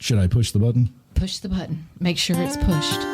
Should I push the button? Push the button. Make sure it's pushed.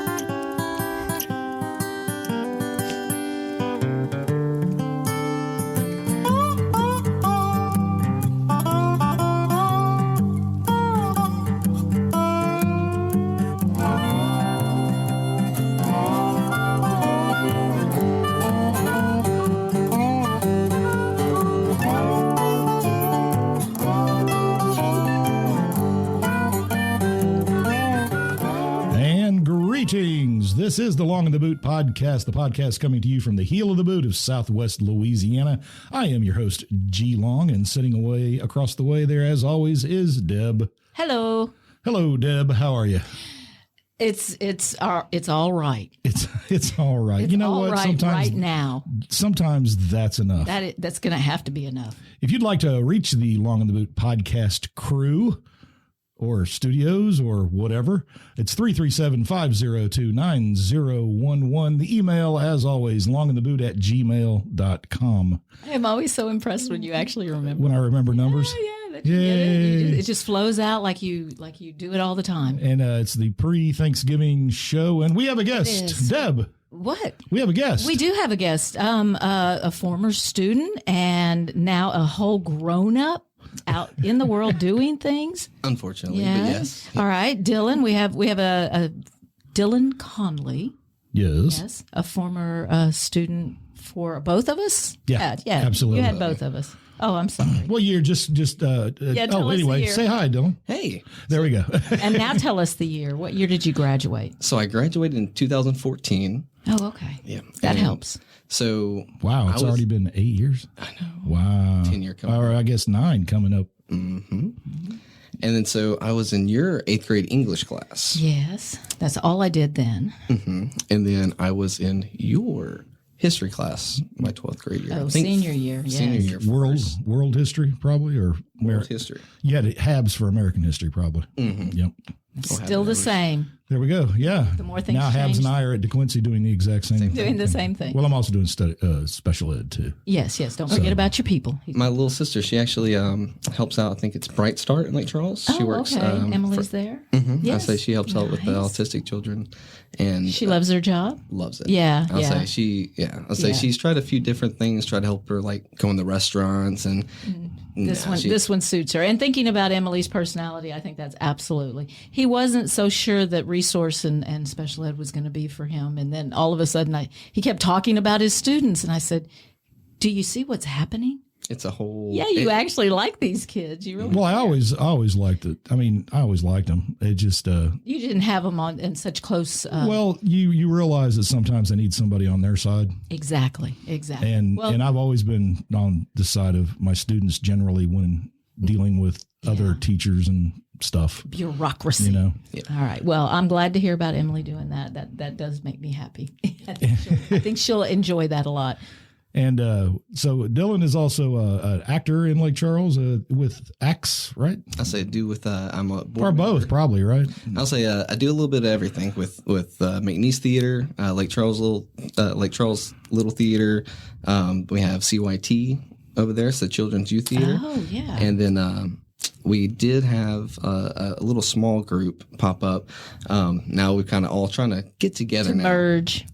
This is the Long in the Boot podcast, the podcast coming to you from the heel of the boot of Southwest Louisiana. I am your host, G Long, and sitting away across the way there, as always, is Deb. Hello. Hello, Deb. How are you? It's all right. It's all right. It's you know all what? Right, right now. Sometimes that's enough. That's going to have to be enough. If you'd like to reach the Long in the Boot podcast crew, or studios, or whatever, it's 337-502-9011. The email, as always, longintheboot@gmail.com. I am always so impressed when you actually remember. When I remember numbers. Yeah, that you get it. It just flows out like you do it all the time. And it's the pre-Thanksgiving show, and we have a guest, Deb. What? We have a guest. We do have a guest, a former student and now a whole grown-up out in the world doing things. Unfortunately, but yes. All right, Dylan. We have a Dylan Conley. Yes, a former student for both of us. Yeah, You absolutely. had both of us. Oh, I'm sorry. Well, you're just. Anyway, say hi, Dylan. Hey. There we go. And now tell us the year. What year did you graduate? So I graduated in 2014. Oh, okay. Yeah, that helps. So wow, it's already been 8 years. I know. Wow, 10-year coming. Or I guess 9 coming up. Mm-hmm. And then so I was in your 8th grade English class. Yes, that's all I did then. Mm-hmm. And then I was in your history class, my 12th grade year. Oh, senior year. Yes. Senior year. World history, probably, or world history. You had Habs for American history, probably. Mm-hmm. Yep. Still the same. There we go. Yeah. The more things now change, Habs and I are at DeQuincy doing the exact same thing. Doing the same thing. Well, I'm also doing special ed too. Yes. Don't forget about your people. My little sister, she actually helps out. I think it's Bright Start in Lake Charles. She works. Okay. Emily's there. Mm-hmm. Yes. I say she helps out with the autistic children, and she loves her job. Loves it. Yeah. I'll say she's tried a few different things. Try to help her like go in the restaurants and. This one suits her. And thinking about Emily's personality, I think that's absolutely. He wasn't so sure that resource and special ed was going to be for him. And then all of a sudden he kept talking about his students. And I said, do you see what's happening? It's a whole. Yeah, you actually like these kids. You really. Well, I always liked it. I mean, I always liked them. It just. You didn't have them on in such close. Well, you realize that sometimes they need somebody on their side. Exactly. And I've always been on the side of my students generally when dealing with other teachers and stuff. Bureaucracy. You know. Yeah. All right. Well, I'm glad to hear about Emily doing that. That does make me happy. I think she'll enjoy that a lot. And so Dylan is also an actor in Lake Charles with acts, right? I say do with I'm a board or both, member. probably, right? I'll say I do a little bit of everything with McNeese Theater, Lake Charles Little Theater. We have CYT over there, so Children's Youth Theater. Oh yeah. And then we did have a little small group pop up. Now we're kind of all trying to get together to now.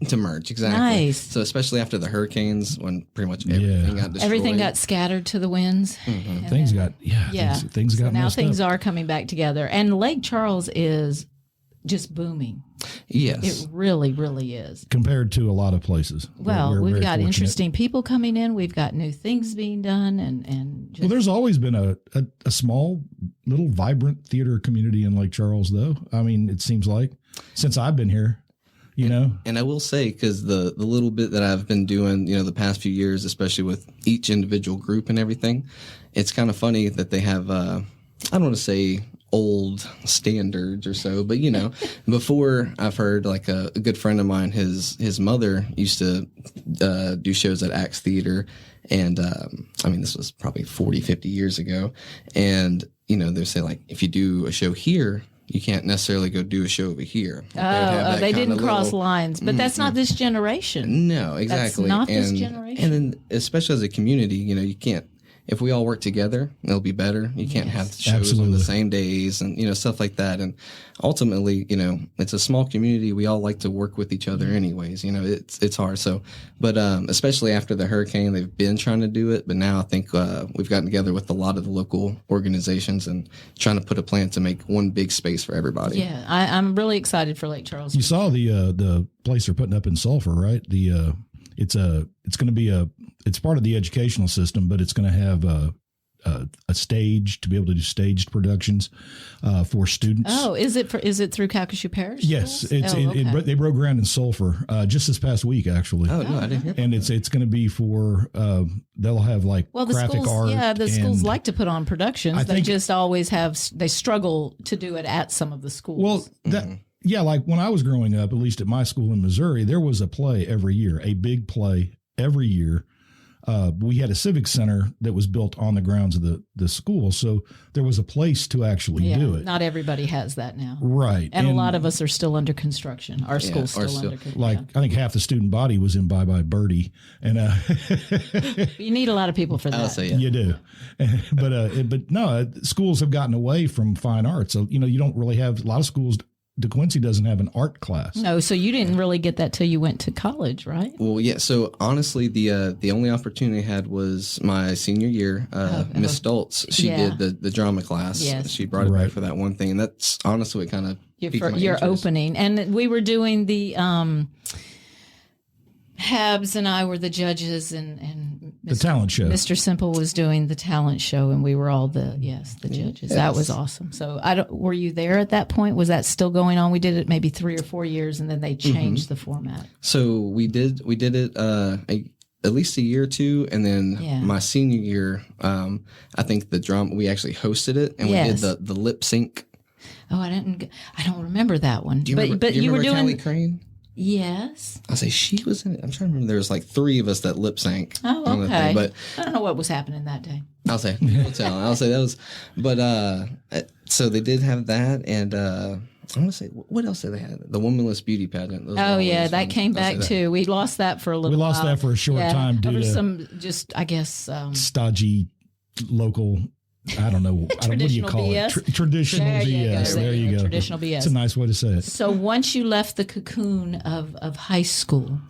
To merge, exactly. Nice. So especially after the hurricanes, when pretty much everything got destroyed. Everything got scattered to the winds. Mm-hmm. Things got now messed things up. are coming back together. And Lake Charles is just booming. Yes. It really, really is. Compared to a lot of places. Well, We're we've very got fortunate. interesting people coming in. We've got new things being done. And just, Well, there's always been a small, little, vibrant theater community in Lake Charles, though. I mean, it seems like since I've been here, you know. And I will say, because the little bit that I've been doing, the past few years, especially with each individual group and everything, it's kind of funny that they have, I don't want to say old standards or so, but before I've heard like a good friend of mine, his mother used to do shows at Axe Theater, and this was probably 40, 50 years ago, and they say like if you do a show here, you can't necessarily go do a show over here. They didn't cross lines, but that's not this generation. No, exactly. That's not this generation. And then especially as a community, you can't. if we all work together, it'll be better. You can't have shows Absolutely. on the same days and, stuff like that. And ultimately, it's a small community. We all like to work with each other anyways. It's hard. So, but especially after the hurricane, they've been trying to do it. But now I think we've gotten together with a lot of the local organizations and trying to put a plan to make one big space for everybody. Yeah, I'm really excited for Lake Charles. You saw the place they're putting up in Sulphur, right? It's going to be it's part of the educational system, but it's going to have a stage to be able to do staged productions for students. Oh, is it through Calcasieu Parish? Yes, okay. they broke ground in Sulphur just this past week, actually. Oh no, I didn't hear. And it's going to be for they'll have like graphic art. Yeah, the schools like to put on productions. They just always they struggle to do it at some of the schools. Well, yeah, like when I was growing up, at least at my school in Missouri, there was a play every year, a big play every year. We had a civic center that was built on the grounds of the school, so there was a place to actually do it. Not everybody has that now, right? And a lot of us are still under construction. Our school's still under construction. Like I think half the student body was in Bye Bye Birdie, and you need a lot of people for that. I'll say, yeah. You do, but no, schools have gotten away from fine arts. So you don't really have a lot of schools. DeQuincy doesn't have an art class. No, so you didn't really get that till you went to college, right? Well, yeah. So honestly, the only opportunity I had was my senior year. Miss Stoltz, she did the drama class. Yes. She brought it back for that one thing, and that's honestly what kind of your opening. And we were doing the Habs and I were the judges, and the talent show. Mr. Simple was doing the talent show, and we were all the judges. Yes. That was awesome. So were you there at that point? Was that still going on? We did it maybe 3 or 4 years, and then they changed the format. So we did it at least a year or two, and then my senior year, I think the drama we actually hosted it, and we did the lip sync. Oh, I don't remember that one. Do you remember, but you were doing Callie Crane? Yes. I'll say she was in it. I'm trying to remember. There was like 3 of us that lip sync. Oh, okay. On the thing, but I don't know what was happening that day. I'll say that was, but so they did have that, and I want to say what else did they have? The Womanless Beauty Pageant. That came back too. We lost that for a little. We lost that for a short time due to some just I guess stodgy local. I don't know. What do you call BS? it? Traditional BS. There you go. Traditional BS. It's a nice way to say it. So once you left the cocoon of high school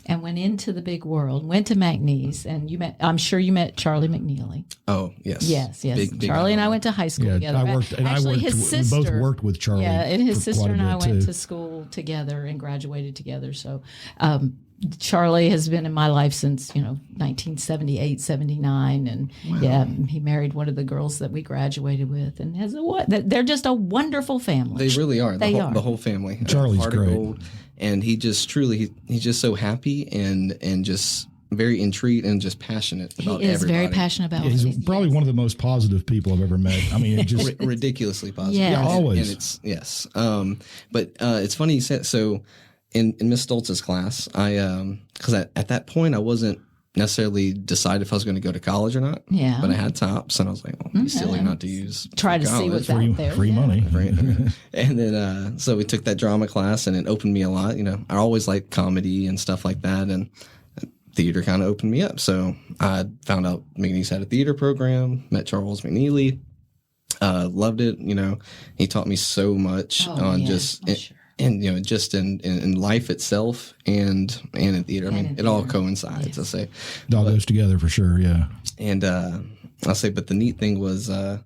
and went into the big world, went to McNeese, and I'm sure you met Charlie McNeely. Oh, yes. Yes. Big Charlie and I went to high school together. We both worked with Charlie. Yeah, and his sister and I went to school together and graduated together. So Charlie has been in my life since 1978, 79, and he married one of the girls that we graduated with, and they're just a wonderful family. They really are. The whole family. Charlie's great, gold, and he just truly he's just so happy and just very intrigued and just passionate about everybody. He is very passionate about. He's probably one of the most positive people I've ever met. I mean, just ridiculously positive. Yeah, always. And it's yes. But it's funny you said so. In Miss Stoltz's class, because at that point I wasn't necessarily decided if I was going to go to college or not. Yeah. But I had TOPS, and I was like, "Oh, be silly not to use." Try to see what's out there. Free money, right? And then so we took that drama class, and it opened me a lot. I always liked comedy and stuff like that, and theater kind of opened me up. So I found out McNeese had a theater program. Met Charles McNeely. Loved it. He taught me so much and just in life itself and in theater. I mean, it all coincides. I'll say it all goes together for sure. Yeah. And I'll say, but the neat thing was, a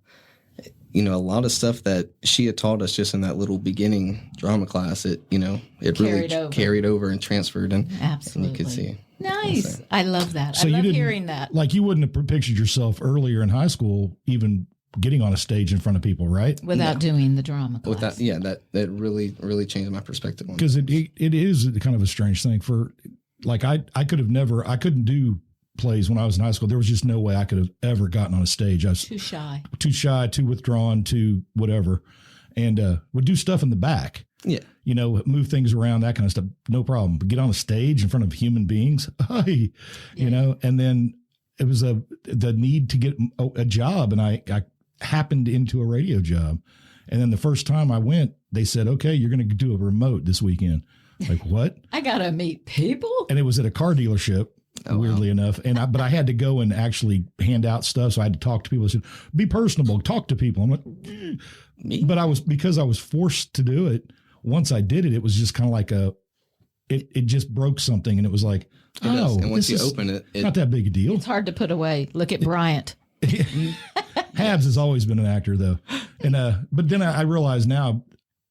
lot of stuff that she had taught us just in that little beginning drama class. It really carried over and transferred, and absolutely, and you could see. Nice. I love that. So I love hearing that. Like you wouldn't have pictured yourself earlier in high school, even getting on a stage in front of people, right? Without doing the drama class. That really, really changed my perspective on it. Because it is kind of a strange thing for, like, I couldn't do plays when I was in high school. There was just no way I could have ever gotten on a stage. I was too shy, too withdrawn, too whatever, and would do stuff in the back. Yeah. Move things around, that kind of stuff. No problem. But get on a stage in front of human beings, and then it was the need to get a job, and I happened into a radio job. And then the first time I went, they said, "Okay, you're going to do a remote this weekend." Like, what? I got to meet people. And it was at a car dealership. weirdly enough. But I had to go and actually hand out stuff. So I had to talk to people. I said, be personable, talk to people. I'm like, but because I was forced to do it. Once I did it, it was just kind of like it just broke something. And it was like, and once you open it, not that big a deal. It's hard to put away. Look at Bryant. Habs has always been an actor though. And, but then I realized now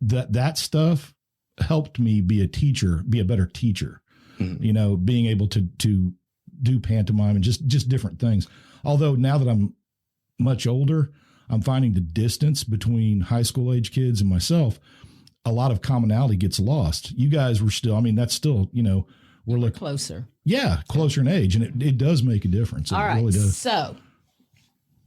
that stuff helped me be a better teacher, being able to do pantomime and just different things. Although now that I'm much older, I'm finding the distance between high school age kids and myself, a lot of commonality gets lost. You guys were still, that's still, we're looking closer. Yeah. Closer in age. And it does make a difference. All right. Really does. So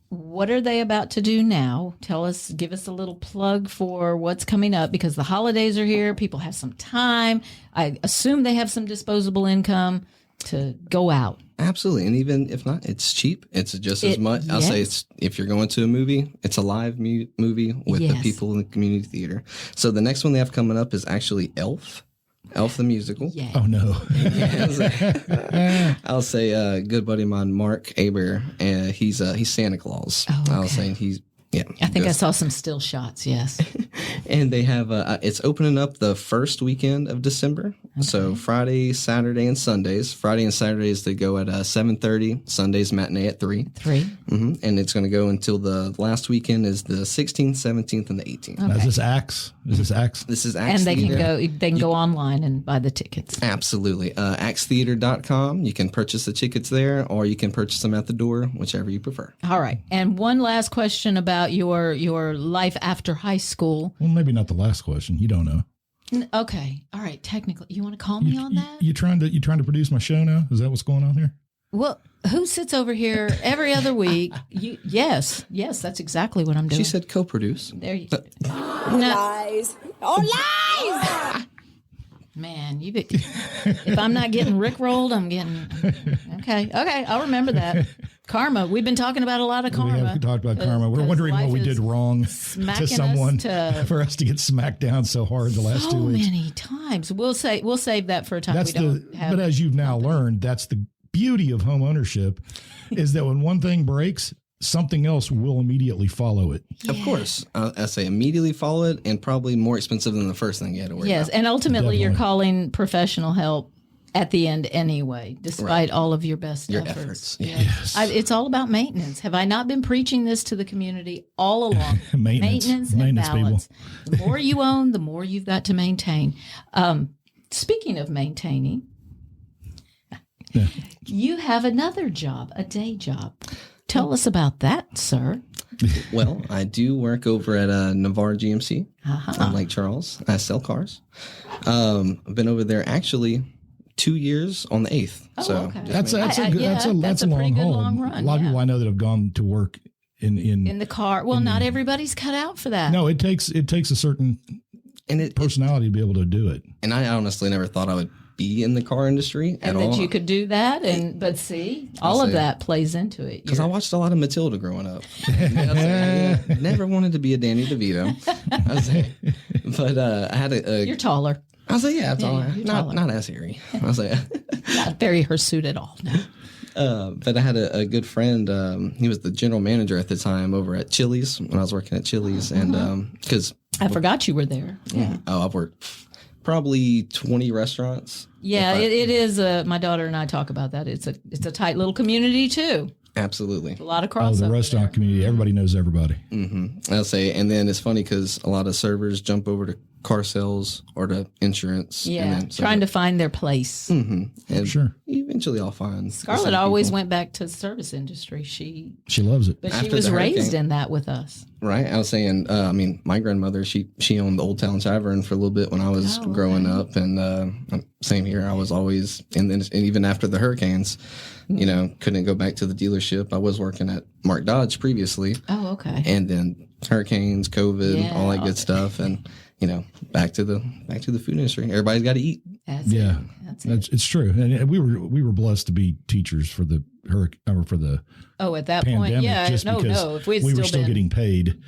what are they about to do now? Give us a little plug for what's coming up, because the holidays are here. People have some time. I assume they have some disposable income to go out. Absolutely. And even if not, it's cheap. It's just as much. I'll say if you're going to a movie, it's a live movie with the people in the community theater. So the next one they have coming up is actually Elf the musical. Yeah. Oh, no. I'll say a good buddy of mine, Mark Aber, he's Santa Claus. Oh, okay. I was saying I think I saw some still shots. Yes. And they have it's opening up the first weekend of December. Okay. So Friday, Saturday, and Sundays. Friday and Saturdays they go at 7:30. Sundays matinee at 3. Mm-hmm. And it's going to go until the last weekend is the 16th, 17th, and the 18th. Okay. Now, is this Axe? This is Axe And they can go online and buy the tickets. Absolutely. AxeTheater.com. You can purchase the tickets there, or you can purchase them at the door, whichever you prefer. All right. And one last question about your life after high school. Well, maybe not the last question. You don't know. Okay. All right. Technically, you want to call me on that? You trying to produce my show now? Is that what's going on here? Well, who sits over here every other week? Yes, that's exactly what I'm doing. She said co-produce. There you Lies. Oh, lies! Man, if I'm not getting rickrolled, I'm getting okay. I'll remember that. Karma. We've been talking about a lot of karma. We talked about karma. We're wondering what we did wrong to someone for us to get smacked down so hard the last 2 weeks. So many times. We'll save that for a time. But as you've now learned, that's the beauty of home ownership, is that when one thing breaks, something else will immediately follow it. Yeah. Of course. I say immediately follow it, and probably more expensive than the first thing you had to worry about. And ultimately you're calling professional help at the end anyway, despite all of your best efforts. Yes. It's all about maintenance. Have I not been preaching this to the community all along? Maintenance and balance. People. The more you own, the more you've got to maintain. Speaking of maintaining, you have another job, a day job. Tell us about that, sir. Well, I do work over at Navarre GMC on Lake Charles. I sell cars. I've been over there actually 2 years on the 8th. Oh, so okay. That's a long haul. Long run, a lot of people I know that have gone to work in the car. Well, not everybody's cut out for that. No, it takes a certain personality to be able to do it. And I honestly never thought I would be in the car industry at all. And that you could do that, but see, all of that plays into it. Because I watched a lot of Matilda growing up. Never wanted to be a Danny DeVito. But I had You're taller. I was like, I'm taller. Not as hairy. I was like, not very hirsute at all. No. But I had a good friend. He was the general manager at the time over at Chili's when I was working at Chili's, and because I forgot you were there. Yeah. Oh, I've worked probably 20 restaurants. Yeah, it is. My daughter and I talk about that. It's a tight little community too. Absolutely. A lot of crossover. The restaurant community, everybody knows everybody. Mm-hmm. I'll say, and then it's funny because a lot of servers jump over to car sales or to insurance. Yeah, trying to find their place. Mm-hmm. And sure. Eventually I'll find. Scarlett always went back to the service industry. She loves it. But she was raised in that with us. Right. I was saying, my grandmother, she owned the Old Town Tavern for a little bit when I was growing up. And same here. I was always, and even after the hurricanes, couldn't go back to the dealership. I was working at Mark Dodge previously. Oh, okay. And then hurricanes, COVID, all that good stuff. And, back to the food industry. Everybody's got to eat. It's true. And we were blessed to be teachers for the hurricane, for the at that pandemic, point, yeah. just because if we were still getting paid,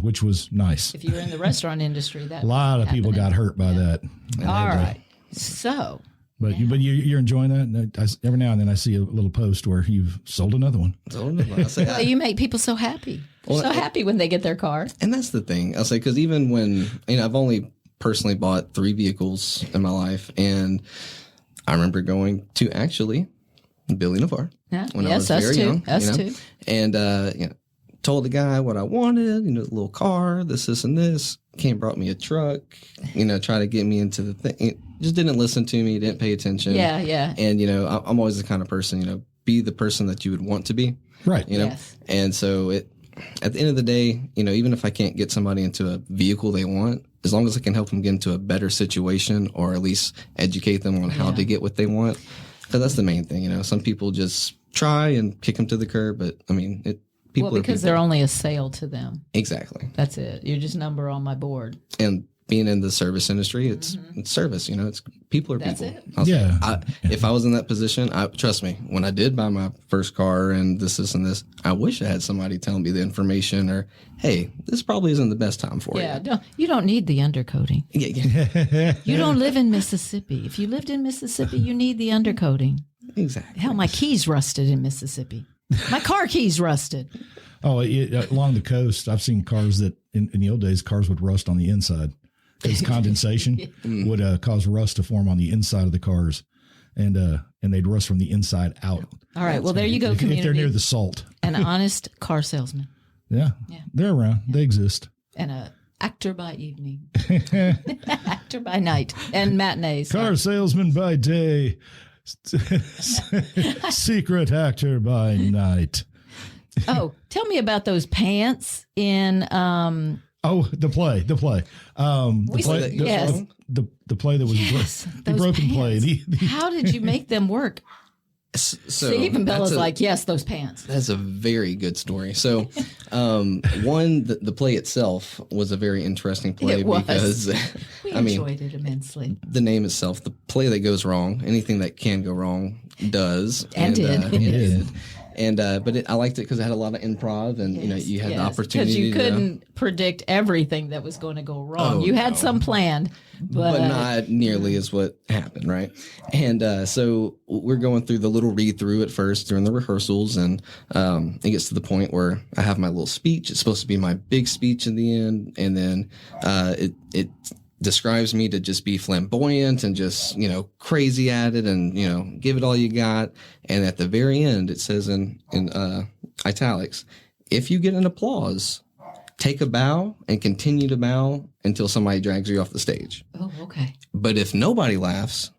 which was nice. If you were in the restaurant industry, that a lot of people got hurt by that. All right. So But you're enjoying that. And every now and then I see a little post where you've sold another one. Well, you make people so happy. Happy when they get their car. And that's the thing. I'll say, because even when, I've only personally bought 3 vehicles in my life. And I remember going to actually Billy Navarre when I was very young. Us too. And, told the guy what I wanted, the little car, this, and this. Came, brought me a truck, try to get me into the thing. It just didn't listen to me, didn't pay attention. Yeah. And, I'm always the kind of person, be the person that you would want to be. Right. Yes. And so at the end of the day, even if I can't get somebody into a vehicle they want, as long as I can help them get into a better situation or at least educate them on how to get what they want. Because that's the main thing, some people just try and kick them to the curb, but people because they're only a sale to them. Exactly. That's it. You're just number on my board. And being in the service industry, it's service. It's people are That's people. It. If I was in that position, trust me. When I did buy my first car and this and this, I wish I had somebody telling me the information or, hey, this probably isn't the best time for you. Yeah, you don't need the undercoating. Yeah. You don't live in Mississippi. If you lived in Mississippi, you need the undercoating. Exactly. Hell, my keys rusted in Mississippi. My car keys rusted. Oh, along the coast, I've seen cars that in the old days, cars would rust on the inside because condensation would cause rust to form on the inside of the cars, and they'd rust from the inside out. All right, well, there you go, community. If they're near the salt. An honest car salesman. Yeah, they're around. They exist. And a actor by evening, actor by night, and matinees. Car salesman by day, secret actor by night. Oh, tell me about those pants in the play. The play that was the broken pants. play. How did you make them work? So even Bella's like, yes, those pants. That's a very good story. So, the play itself was a very interesting play because we enjoyed it immensely. The name itself, the play that goes wrong, anything that can go wrong does, and did. And I liked it because it had a lot of improv, and you had the opportunity because you couldn't predict everything that was going to go wrong. You had some planned, but not nearly as what happened, right? And so we're going through the little read through at first during the rehearsals, and it gets to the point where I have my little speech. It's supposed to be my big speech in the end, and then it describes me to just be flamboyant and just, crazy at it and, give it all you got. And at the very end, it says in italics, if you get an applause, take a bow and continue to bow until somebody drags you off the stage. Oh, okay. But if nobody laughs,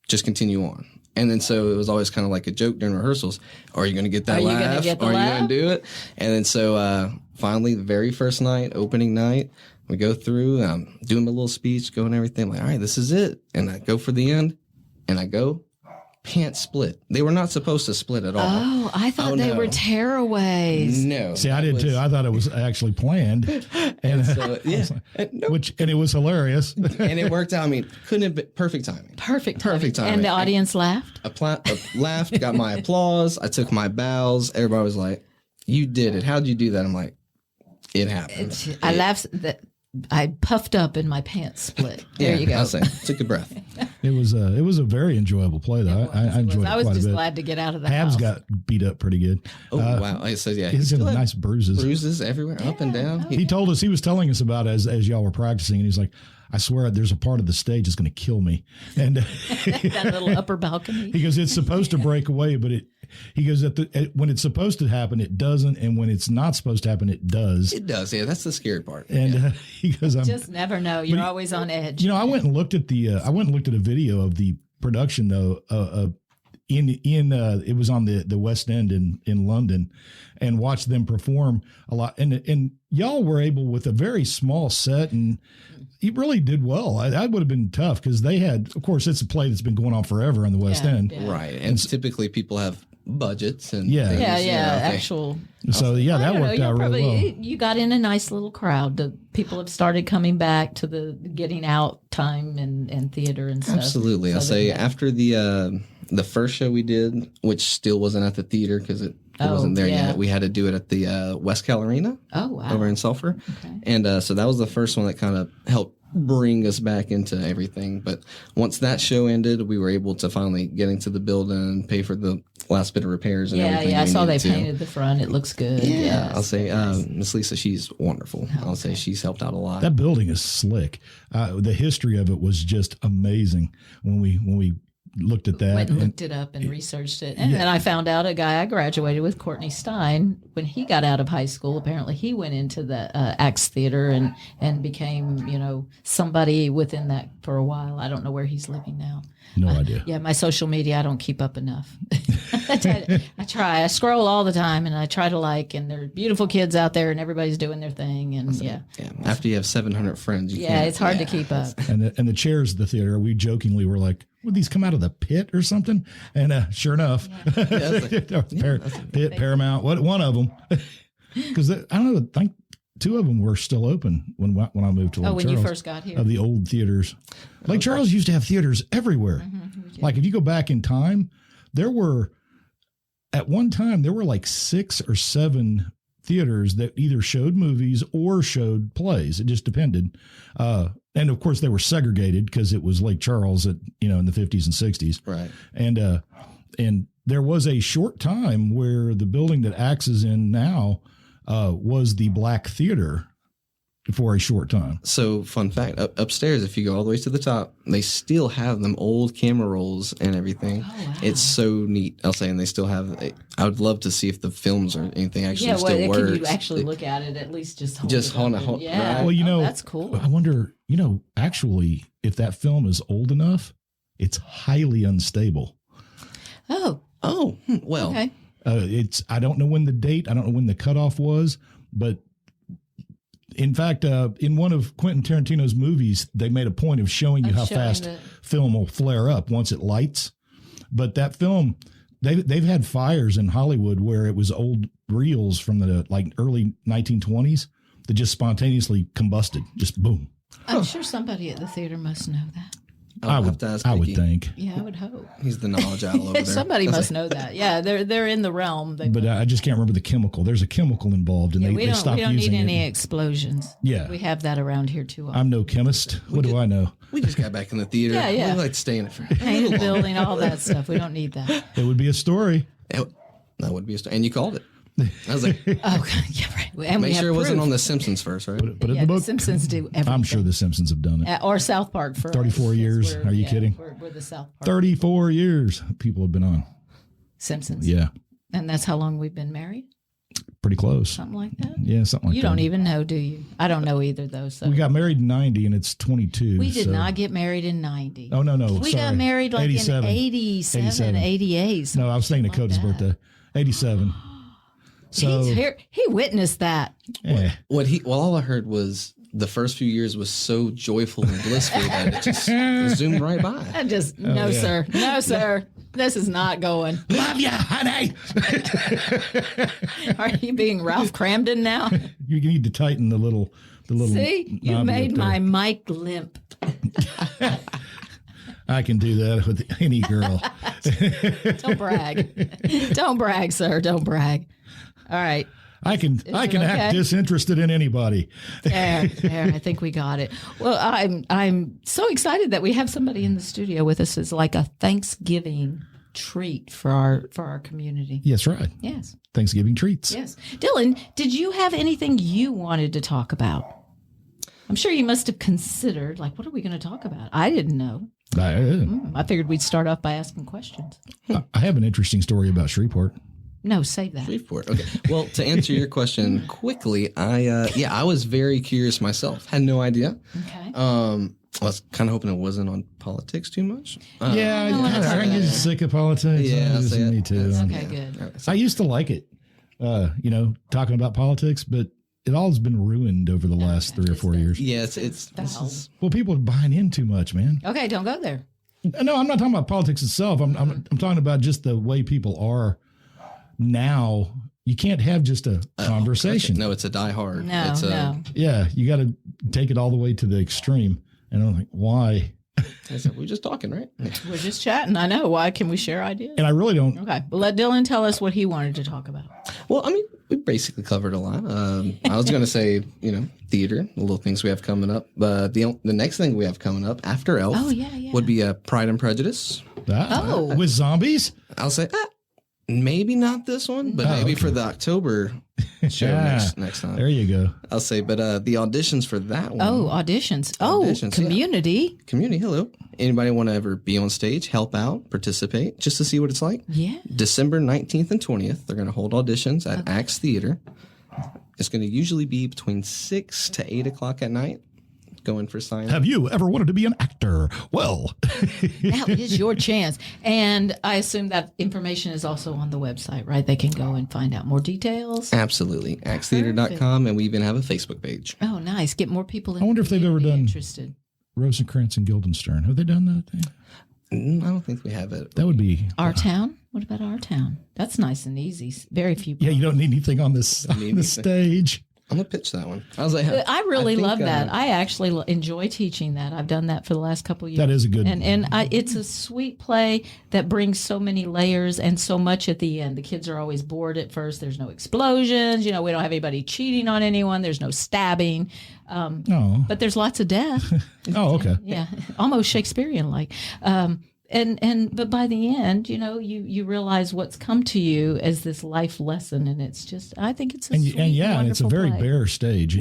just continue on. And then so it was always kind of like a joke during rehearsals. Are you going to get that laugh? Are you going to do it? And then so finally, the very first night, opening night, we go through, doing my little speech, going everything. I'm like, all right, this is it. And I go for the end, and I go, pants split. They were not supposed to split at all. Oh, I thought they were tearaways. No. See, I did too. I thought it was actually planned. And so, and it was hilarious. And it worked out. I mean, couldn't have been perfect timing. Perfect timing. And the audience laughed? Laughed, got my applause. I took my bows. Everybody was like, you did it. How'd you do that? I'm like, it happened. I laughed that I puffed up and my pants split. There you go. I'll say, took a breath. It was a very enjoyable play though. I enjoyed it quite a bit. I was just glad to get out of the house. Habs got beat up pretty good. Oh wow! It says he's got nice bruises. Bruises everywhere, up and down. He told us, he was telling us about it as y'all were practicing, and he's like, I swear there's a part of the stage that's going to kill me. And that little upper balcony. He goes, it's supposed to break away, but he goes, when it's supposed to happen, it doesn't. And when it's not supposed to happen, it does. It does. Yeah. That's the scary part. And he goes, just never know. You're always on edge. I went and looked at a video of the production though, it was on the West End in London, and watched them perform a lot. And y'all were able, with a very small set, and he really did well. That would have been tough because they had, of course, it's a play that's been going on forever in the West End. Yeah. Right. And typically people have budgets and things, actual. So that worked out really well. You got in a nice little crowd. The people have started coming back to the getting out time and theater and stuff. Absolutely. I'll say after the first show we did, which still wasn't at the theater because it wasn't there yet. We had to do it at the West Cal Arena over in Sulphur. Okay. And so that was the first one that kind of helped bring us back into everything. But once that show ended, we were able to finally get into the building and pay for the last bit of repairs and everything. Yeah, I saw they painted the front. It looks good. Yeah, I'll say Miss Lisa, she's wonderful. I'll say she's helped out a lot. That building is slick. The history of it was just amazing when we looked at that. Went and looked it up and researched it. And then I found out a guy I graduated with, Courtney Stein, when he got out of high school, apparently he went into the Axe Theater and became, somebody within that for a while. I don't know where he's living now. No idea. Yeah, my social media, I don't keep up enough. I try. I scroll all the time, and I try to and there are beautiful kids out there, and everybody's doing their thing. And yeah. After you have 700 friends, it's hard to keep up. And the chairs of the theater, we jokingly were like, would these come out of the pit or something? And sure enough, Pit, Paramount, one of them. Because I don't know, I think two of them were still open when I moved to Lake Charles. When you first got here. Of the old theaters. Lake Charles used to have theaters everywhere. Mm-hmm, like if you go back in time, at one time, there were like 6 or 7 theaters that either showed movies or showed plays. It just depended. And of course they were segregated because it was Lake Charles in the 50s and 60s. Right. And there was a short time where the building that Axe is in now was the Black Theater for a short time. So fun fact, upstairs, if you go all the way to the top, they still have them old camera rolls and everything. Oh, wow. It's so neat. I'll say, and they still have, I would love to see if the films or anything actually still works. Can you actually look at it, at least just hold it. Yeah. Well, that's cool. I wonder, actually, if that film is old enough, it's highly unstable. Oh, well. Okay. I don't know when the date, I don't know when the cutoff was, but in fact, in one of Quentin Tarantino's movies, they made a point of showing you how fast film will flare up once it lights. But that film, they've had fires in Hollywood where it was old reels from the early 1920s that just spontaneously combusted, just boom. I'm sure somebody at the theater must know that. I would think. Yeah, I would hope. He's the knowledge owl over there. Somebody must know that. Yeah, they're in the realm. But I just can't remember the chemical. There's a chemical involved, and they stopped using it. We don't need any explosions. Yeah. We have that around here too often. I'm no chemist. What do I know? We just got back in the theater. Yeah. We like to stay in it for painted building, all that stuff. We don't need that. It would be a story. That would be a story. And you called it. I was like, yeah, right. And make sure it wasn't on The Simpsons first, right? Put it in the book. The Simpsons do everything. I'm sure The Simpsons have done it. Or South Park for 34 years. Are you kidding? We're the South Park. 34 years people have been on Simpsons. Yeah. And that's how long we've been married? Pretty close. Something like that? Yeah, something like that. You don't even know, do you? I don't know either, though. So. We got married in 90 and it's 22. We did not get married in 90. Oh, no. We got married in 87, 88. No, I was thinking of Cody's birthday. 87. So he's here. He witnessed that. Yeah. All I heard was the first few years was so joyful and blissful that it just zoomed right by. I just sir. No, sir. This is not going. Love ya, honey. Are you being Ralph Cramden now? You need to tighten the little. See, you made my mic limp. I can do that with any girl. Don't brag. Don't brag, sir. Don't brag. All right. I can act disinterested in anybody. There. I think we got it. Well, I'm so excited that we have somebody in the studio with us as like a Thanksgiving treat for our community. Yes, right. Yes. Thanksgiving treats. Yes. Dylan, did you have anything you wanted to talk about? I'm sure you must have considered, what are we going to talk about? I didn't know. I figured we'd start off by asking questions. I have an interesting story about Shreveport. No, save that. Shreveport. Okay. Well, to answer your question quickly, I was very curious myself. Had no idea. Okay. I was kind of hoping it wasn't on politics too much. I get sick of politics. Yeah, me too. Okay, good. I used to like it, talking about politics, but it all has been ruined over the last 3 or 4 years. Yeah, Well, people are buying in too much, man. Okay, don't go there. No, I'm not talking about politics itself. I'm talking about just the way people are now. You can't have just a conversation. No, it's a die hard. No. Yeah, you got to take it all the way to the extreme. And I'm like, why? We're just talking, right? We're just chatting. I know. Why? Can we share ideas? And I really don't. Okay. Well, let Dylan tell us what he wanted to talk about. Well, I mean, We basically covered a lot. I was going to say, theater, the little things we have coming up. The next thing we have coming up after Elf would be Pride and Prejudice. With zombies? I'll say, maybe not this one, but maybe for the October show next time. There you go. I'll say, but the auditions for that one. Oh, auditions. Community. Yeah. Community, hello. Anybody want to ever be on stage, help out, participate, just to see what it's like? Yeah. December 19th and 20th, they're going to hold auditions at Axe Theater. It's going to usually be between 6 to 8 o'clock at night. Going for sign. Have you ever wanted to be an actor? Well, now is your chance. And I assume that information is also on the website, right? They can go and find out more details. Absolutely. AxeTheater.com, and we even have a Facebook page. Oh, nice. Get more people I wonder if they've ever done interested. Rosencrantz and Guildenstern. Have they done that thing? I don't think we have it. That would be Our Town. What about Our Town? That's nice and easy. Very few people. Yeah, you don't need anything on this on the stage. I'm going to pitch that one. I was like, I really love that. I actually enjoy teaching that. I've done that for the last couple of years. That is a good and it's a sweet play that brings so many layers and so much at the end. The kids are always bored at first. There's no explosions. We don't have anybody cheating on anyone. There's no stabbing. But there's lots of death. Oh, okay. Yeah, almost Shakespearean like. But by the end, you realize what's come to you as this life lesson, and it's just, I think it's and it's a very play. bare stage.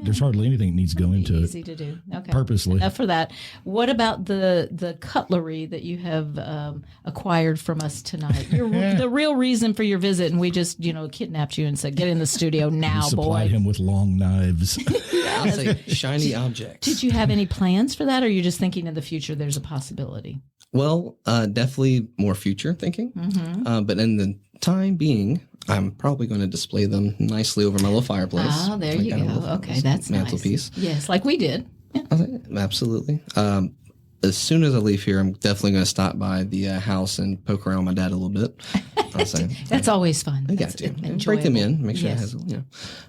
There's hardly anything that needs to go into easy to do. Okay, purposely. Enough for that. What about the cutlery that you have acquired from us tonight? The real reason for your visit, and we just kidnapped you and said, "Get in the studio now, boy." Supplied him with long knives. I'll say shiny objects. Did you have any plans for that, or are you just thinking in the future there's a possibility? Well, definitely more future thinking. Mm-hmm. But in the time being, I'm probably going to display them nicely over my little fireplace. Oh, there you go. Okay, that's mantelpiece. Nice. Yes, like we did. Yeah. Absolutely. As soon as I leave here, I'm definitely going to stop by the house and poke around with my dad a little bit. That's always fun. I got to break them in, make sure it has,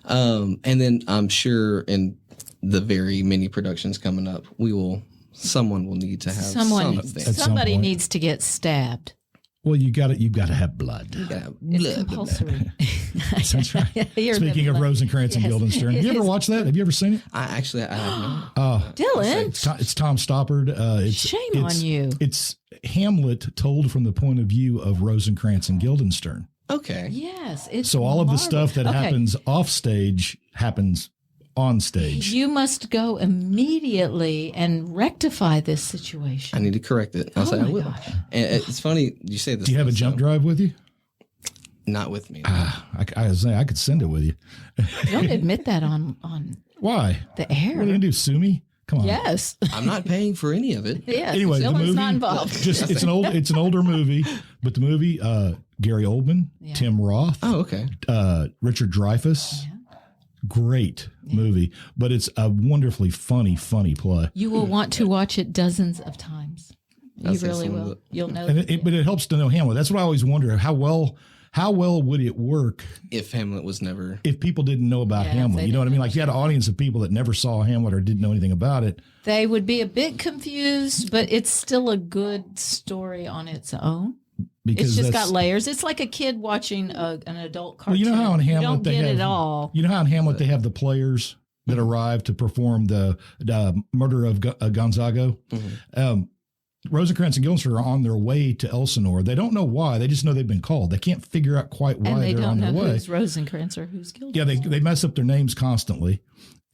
and then I'm sure in the very many productions coming up, someone will need to have somebody needs to get stabbed. Well, you got to have blood. It's compulsory. That's right. Speaking of Rosencrantz and Guildenstern, have you ever watched that? Have you ever seen it? I have not. Dylan, it's Tom Stoppard. Shame on you. It's Hamlet told from the point of view of Rosencrantz and Guildenstern. Okay. Yes. It's so all of the stuff that happens off stage happens on stage. You must go immediately and rectify this situation. I need to correct it. I'll say I will. Gosh. And it's funny you say this. Do you have a jump drive with you? Not with me. I was saying I could send it with you. Don't admit that on why the air. What are you gonna do? Sue me? Come on. Yes. I'm not paying for any of it. Yes. Anyway, the movie, not involved. It's an older movie, but the movie, Gary Oldman, Tim Roth. Oh, okay. Richard Dreyfuss. Yeah. Great movie, but it's a wonderfully funny play. You will want to watch it dozens of times. You really will. You'll know. But it helps to know Hamlet. That's what I always wonder. How well would it work if Hamlet was never? If people didn't know about Hamlet, you know what I mean? Like you had an audience of people that never saw Hamlet or didn't know anything about it. They would be a bit confused, but it's still a good story on its own. Because it's just got layers. It's like a kid watching an adult cartoon. Well, you know how in Hamlet you don't get it all. You know how in Hamlet they have the players that arrive to perform the murder of Gonzago. Mm-hmm. Rosencrantz and Guildenstern are on their way to Elsinore. They don't know why. They just know they've been called. They can't figure out quite why they're on their way. And they don't know who's Rosencrantz or who's Guildenstern. Yeah, they mess up their names constantly.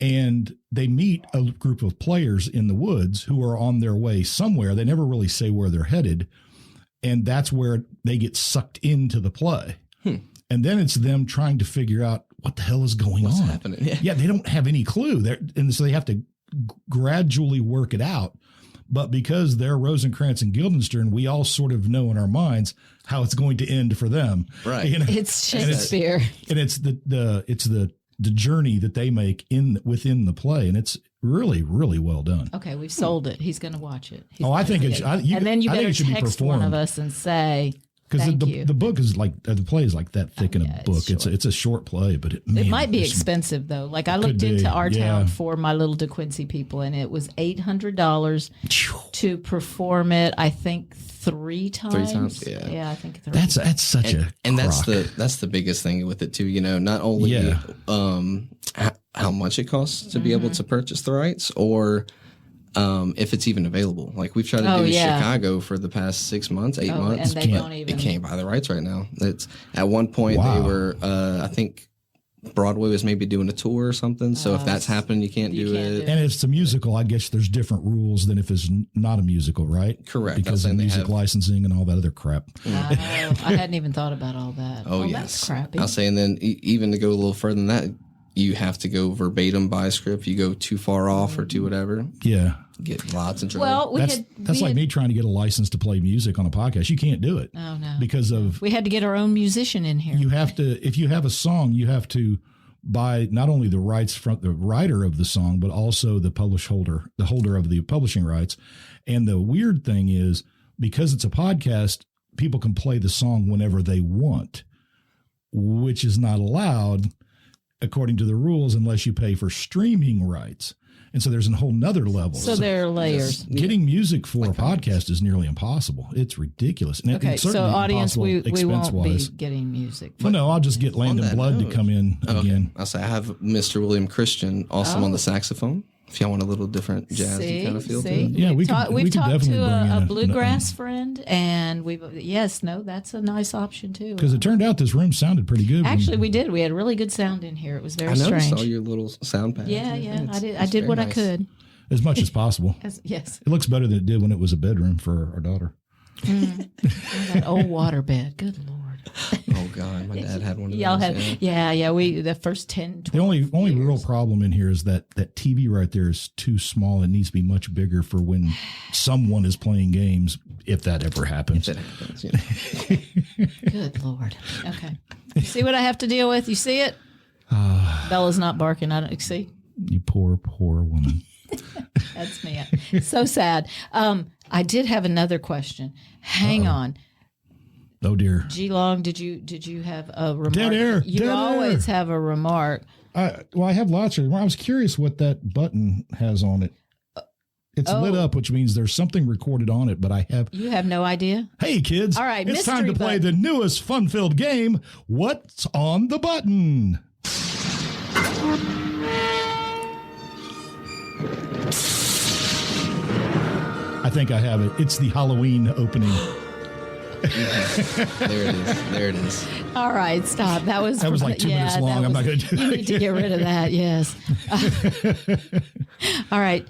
And they meet a group of players in the woods who are on their way somewhere. They never really say where they're headed. And that's where they get sucked into the play. And then it's them trying to figure out what the hell is going on. What's happening? Yeah, they don't have any clue. And so they have to gradually work it out. But because they're Rosencrantz and Guildenstern, we all sort of know in our minds how it's going to end for them. Right. It's Shakespeare. And it's the journey that they make within the play. And it's really, really well done. Okay, we've sold it. He's going to watch it. I think it's. And then you better text one of us and say, Because Thank you. the book is like, the play is like that thick in yeah, a book. it's It's a short play, but It might be expensive though. Like I looked into our town for my little DeQuincy people, and it was $800 to perform it. I think 3 times. 3 times, yeah. Yeah, I think 3. That's such a and crock. that's the biggest thing with it too. You know, not only how much it costs to be able to purchase the rights, or if it's even available. Like we've tried to do Chicago for the past 6 months, 8 months. And they don't even. It can't buy the rights right now. It's at one point Wow. they were, I think Broadway was maybe doing a tour or something. So if that's happened, you can't do it. And if it's a musical, I guess there's different rules than if it's not a musical, right? Correct. Because of music licensing and all that other crap. I hadn't even thought about all that. Oh, yes. That's crappy. I'll say, and then even to go a little further than that, you have to go verbatim by script. You go too far off or too whatever. Yeah. Get lots of trouble. Well, That's like me trying to get a license to play music on a podcast. You can't do it. Oh no. Because of we had to get our own musician in here. you have to, if you have a song, you have to buy not only the rights from the writer of the song, but also the holder of the publishing rights. And the weird thing is, because it's a podcast, people can play the song whenever they want, which is not allowed according to the rules unless you pay for streaming rights. And so there's a whole nother level. So there are layers. Getting music for a podcast is nearly impossible. It's ridiculous. And Okay, it's so certainly audience, we won't be expense-wise. getting music. Well, no, I'll just get Landon Blood to come in again. I'll say I have Mr. William Christian also on the saxophone. If y'all want a little different jazzy kind of feel to it. Yeah, we've could talked definitely to bring in a bluegrass friend, and that's a nice option too. Because it turned out this room sounded pretty good. Actually, we did. We had really good sound in here. It was very I noticed strange. all your little sound pads. Yeah. I did what I could. As much as possible. Yes. It looks better than it did when it was a bedroom for our daughter. That old water bed. Good Lord. Oh God, my dad had one of Y'all those. had, yeah. We the first 10, 12 The only years. real problem in here is that TV right there is too small. It needs to be much bigger for when someone is playing games, if that ever happens. If it happens, yeah. Good Lord. Okay. See what I have to deal with? You see it? Bella's not barking. I don't see. You poor woman. That's me. So sad. I did have another question. Hang on. Oh dear. G-Long, did you have a remark? Dead air. You Dead always air. have a remark. I have lots of. I was curious what that button has on it. It's lit up, which means there's something recorded on it, but You have no idea? Hey, kids. All right, it's time to mystery play the newest fun-filled game, What's on the Button? I think I have it. It's the Halloween opening. There it is. All right, stop. That was like 2 minutes long. I'm not going to do that. You need to get rid of that, yes. All right.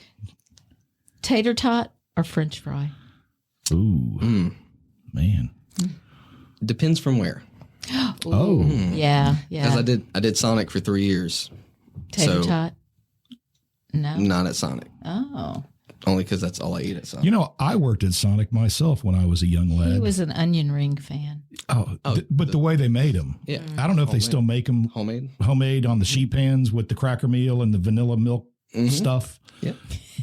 Tater tot or French fry? Ooh. Man. Depends from where. Oh. Yeah. Because I did Sonic for 3 years. Tater tot? No. Not at Sonic. Oh. Only because that's all I eat at Sonic. You know, I worked at Sonic myself when I was a young lad. He was an onion ring fan. But the way they made them. Yeah. I don't know if they still make them homemade on the sheet pans with the cracker meal and the vanilla milk stuff. Yep.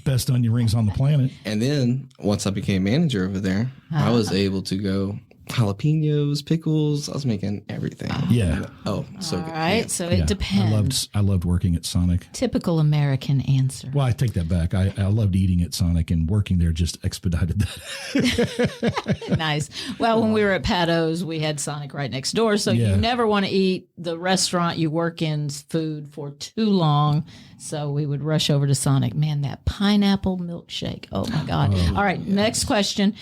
Best onion rings on the planet. And then once I became manager over there, I was able to go jalapenos, pickles. I was making everything. Yeah. Oh, so All good. right. Yeah. So it depends. I loved working at Sonic. Typical American answer. Well, I take that back. I loved eating at Sonic, and working there just expedited that. Nice. Well, when we were at Pat O's, we had Sonic right next door. So you never want to eat the restaurant you work in's food for too long. So we would rush over to Sonic. Man, that pineapple milkshake. Oh, my God. All right. Yes. Next question.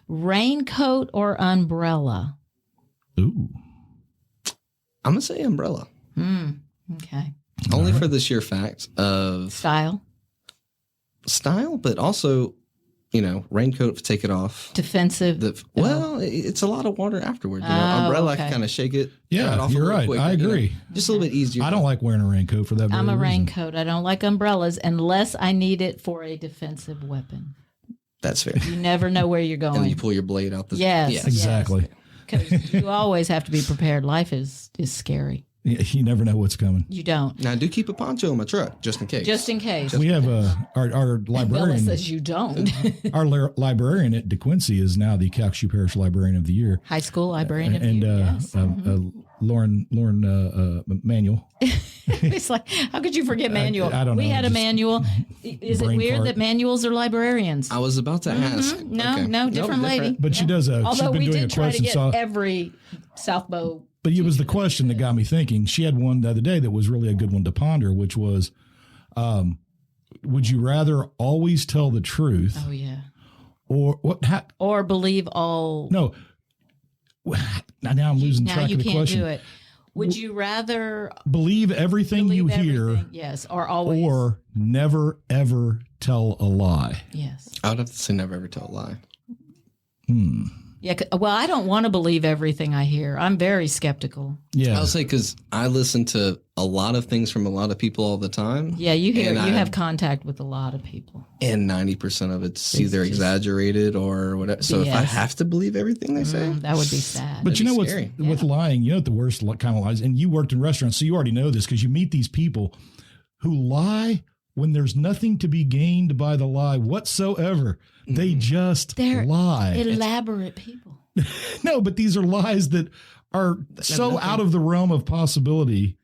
Raincoat or umbrella? Ooh. I'm going to say umbrella. Okay. Only for the sheer fact of style, but also, raincoat, take it off. Defensive. Well, it's a lot of water afterward. Umbrella, I can kind of shake it. Yeah, off you're right. Quick, I agree. Just a little bit easier. I don't like wearing a raincoat for that very I'm a reason. raincoat. I don't like umbrellas unless I need it for a defensive weapon. That's fair. You never know where you're going. And you pull your blade out. Yes. Exactly. Because you always have to be prepared. Life is scary. You never know what's coming. You don't. Now, I do keep a poncho in my truck just in case. Just in case. We have our Bella librarian. says you don't. Our librarian at DeQuincy is now the Calcasieu Parish Librarian of the Year. High school librarian of the and year, yes. Lauren Manuel. It's like, how could you forget Manuel? I don't know. We had a Manuel. Is it brain weird fart. that Manuels are librarians? I was about to ask. No, Okay. no, different lady. But she does she's Although been we doing did a try to question. get every South Bow. But it was the question that got me thinking. She had one the other day that was really a good one to ponder, which was, would you rather always tell the truth? Oh yeah. Or what? Or believe all. No. Now I'm losing Now track you of the can't question. do it. Would you rather Believe everything believe you everything? hear, Yes, or always. or never ever tell a lie? Yes. I would have to say never ever tell a lie. Yeah. Well, I don't want to believe everything I hear. I'm very skeptical. Yeah. I'll say because I listen to a lot of things from a lot of people all the time. Yeah, you hear. And You have contact with a lot of people. And 90% of it's either just exaggerated or whatever. So if I BS. have to believe everything they say, That would be sad. But you know be what's scary. with lying? You know what the worst kind of lies? And you worked in restaurants, so you already know this because you meet these people who lie when there's nothing to be gained by the lie whatsoever. They just They're lie. elaborate people. No, but these are lies that are so out of the realm of possibility.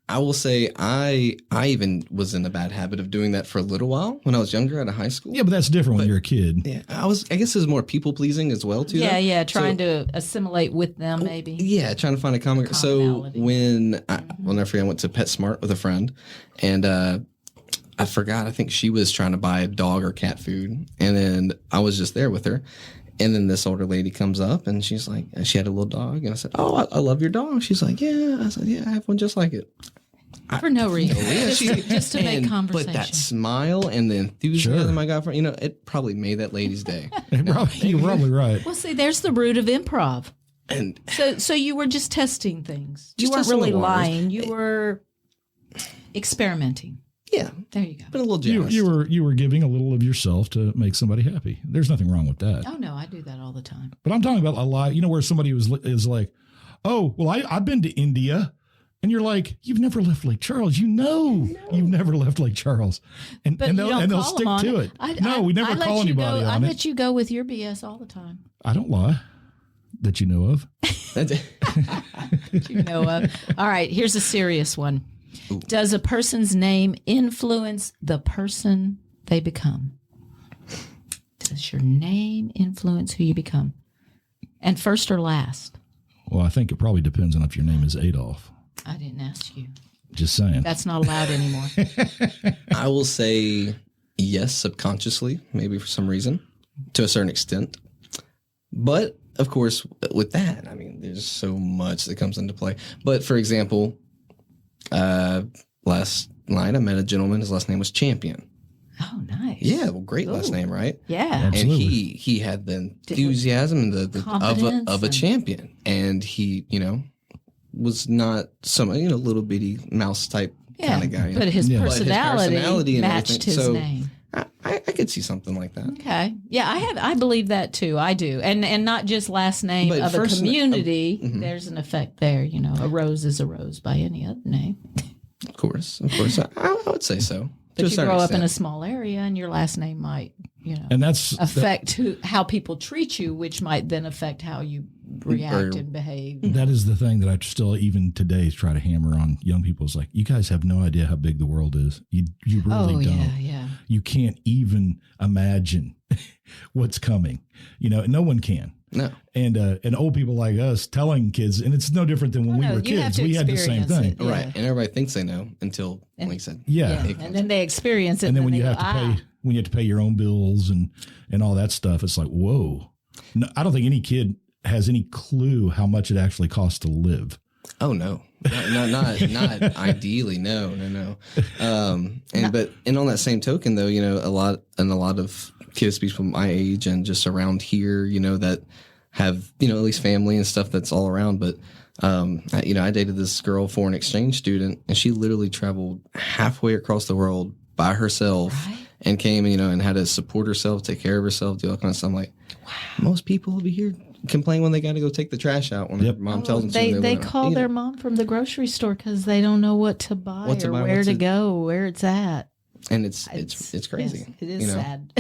I will say I even was in a bad habit of doing that for a little while when I was younger out of high school. Yeah, but that's different when you're a kid. Yeah, I guess it was more people pleasing as well too. Yeah, though. yeah. Trying So- to assimilate with them, maybe. Yeah, trying to find a common. So Commonality. when I'll never forget, I went to PetSmart with a friend, and I forgot. I think she was trying to buy dog or cat food, and then I was just there with her. And then this older lady comes up, and she's like, she had a little dog, and I said, "Oh, I love your dog." She's like, "Yeah." I said, "Yeah, I have one just like it." For no reason. Yeah, just to make conversation. But that smile and the enthusiasm I got from it probably made that lady's day. You're probably right. Well, see, there's the root of improv. And So you were just testing things. You Just weren't testing the really waters. lying. You were experimenting. yeah, There you go. been a little You, jazzed. you were giving a little of yourself to make somebody happy. There's nothing wrong with that. Oh no, I do that all the time. But I'm talking about a lie. You know, where somebody is like, "Oh, well, I've been to India," and you're like, "You've never left Lake Charles. You know, you've never left Lake Charles," and But you don't they'll call stick them on to it. We I never let call you anybody go, I on it. let you go with your BS all the time. I don't lie that you know of. You know of. All right, here's a serious one. Does a person's name influence the person they become? Does your name influence who you become? And first or last? Well, I think it probably depends on if your name is Adolf. I didn't ask you. Just saying. That's not allowed anymore. I will say yes, subconsciously, maybe for some reason, to a certain extent. But of course, with that, I mean, there's so much that comes into play. But for example, last night I met a gentleman. His last name was Champion. Oh, nice. Yeah, well, great last name, right? Yeah. Absolutely. And he had the enthusiasm and the Confidence of a champion, and he was not some little bitty mouse type kind of guy. But his Yeah. But his personality, personality and matched everything. his So, name. I could see something like that. Okay. Yeah, I believe that too. I do. And not just last name But of a first community. There's an effect there. You know, a rose is a rose by any other name. Of course, I would say so. But you grow up in a small area and your last name might, And that's affect how people treat you, which might then affect how you react and behave. that is the thing that I still even today try to hammer on young people. Is like, you guys have no idea how big the world is. You really don't. Yeah. You can't even imagine what's coming. No one can. No. And old people like us telling kids, and it's no different than when we were you have kids. to We had the same experience thing. it. Right, and everybody thinks they know until, like you said, Yeah. And then they experience it. And then when they you go, have to pay, when you have to pay your own bills and all that stuff, it's like, whoa. No, I don't think any kid has any clue how much it actually costs to live. oh no, not ideally, no. And on that same token, though, a lot of kids, people my age and just around here, that have at least family and stuff that's all around. But I dated this girl, foreign exchange student, and she literally traveled halfway across the world by herself. Right. And came and had to support herself, take care of herself, do all kinds of stuff. I'm like, most people will be here complain when they got to go take the trash out when their mom tells them to. They call their mom from the grocery store because they don't know what to buy or where to go, where it's at. And it's crazy. Yes, it is sad.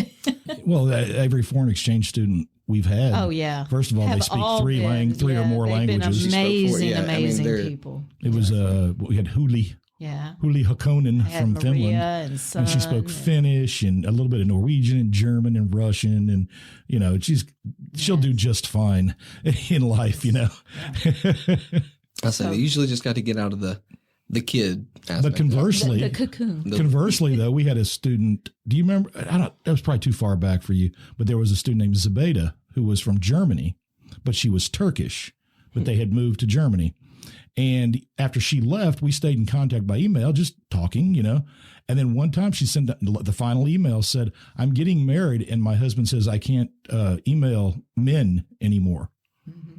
Well, every foreign exchange student we've had. Oh yeah. First of all, they speak three or more languages. Amazing people. It was we had Huli. Yeah. Huli Hakonen from Maria Finland. And she spoke Finnish and a little bit of Norwegian and German and Russian. And, you know, she'll do just fine in life, you know. Yeah. I say they usually just got to get out of the kid aspect. But conversely, the cocoon. Conversely, though, we had a student. Do you remember? That was probably too far back for you, but there was a student named Zebeda who was from Germany, but she was Turkish, but they had moved to Germany. And after she left, we stayed in contact by email, just talking, you know. And then one time she sent the final email, said, "I'm getting married, and my husband says I can't email men anymore." Mm-hmm.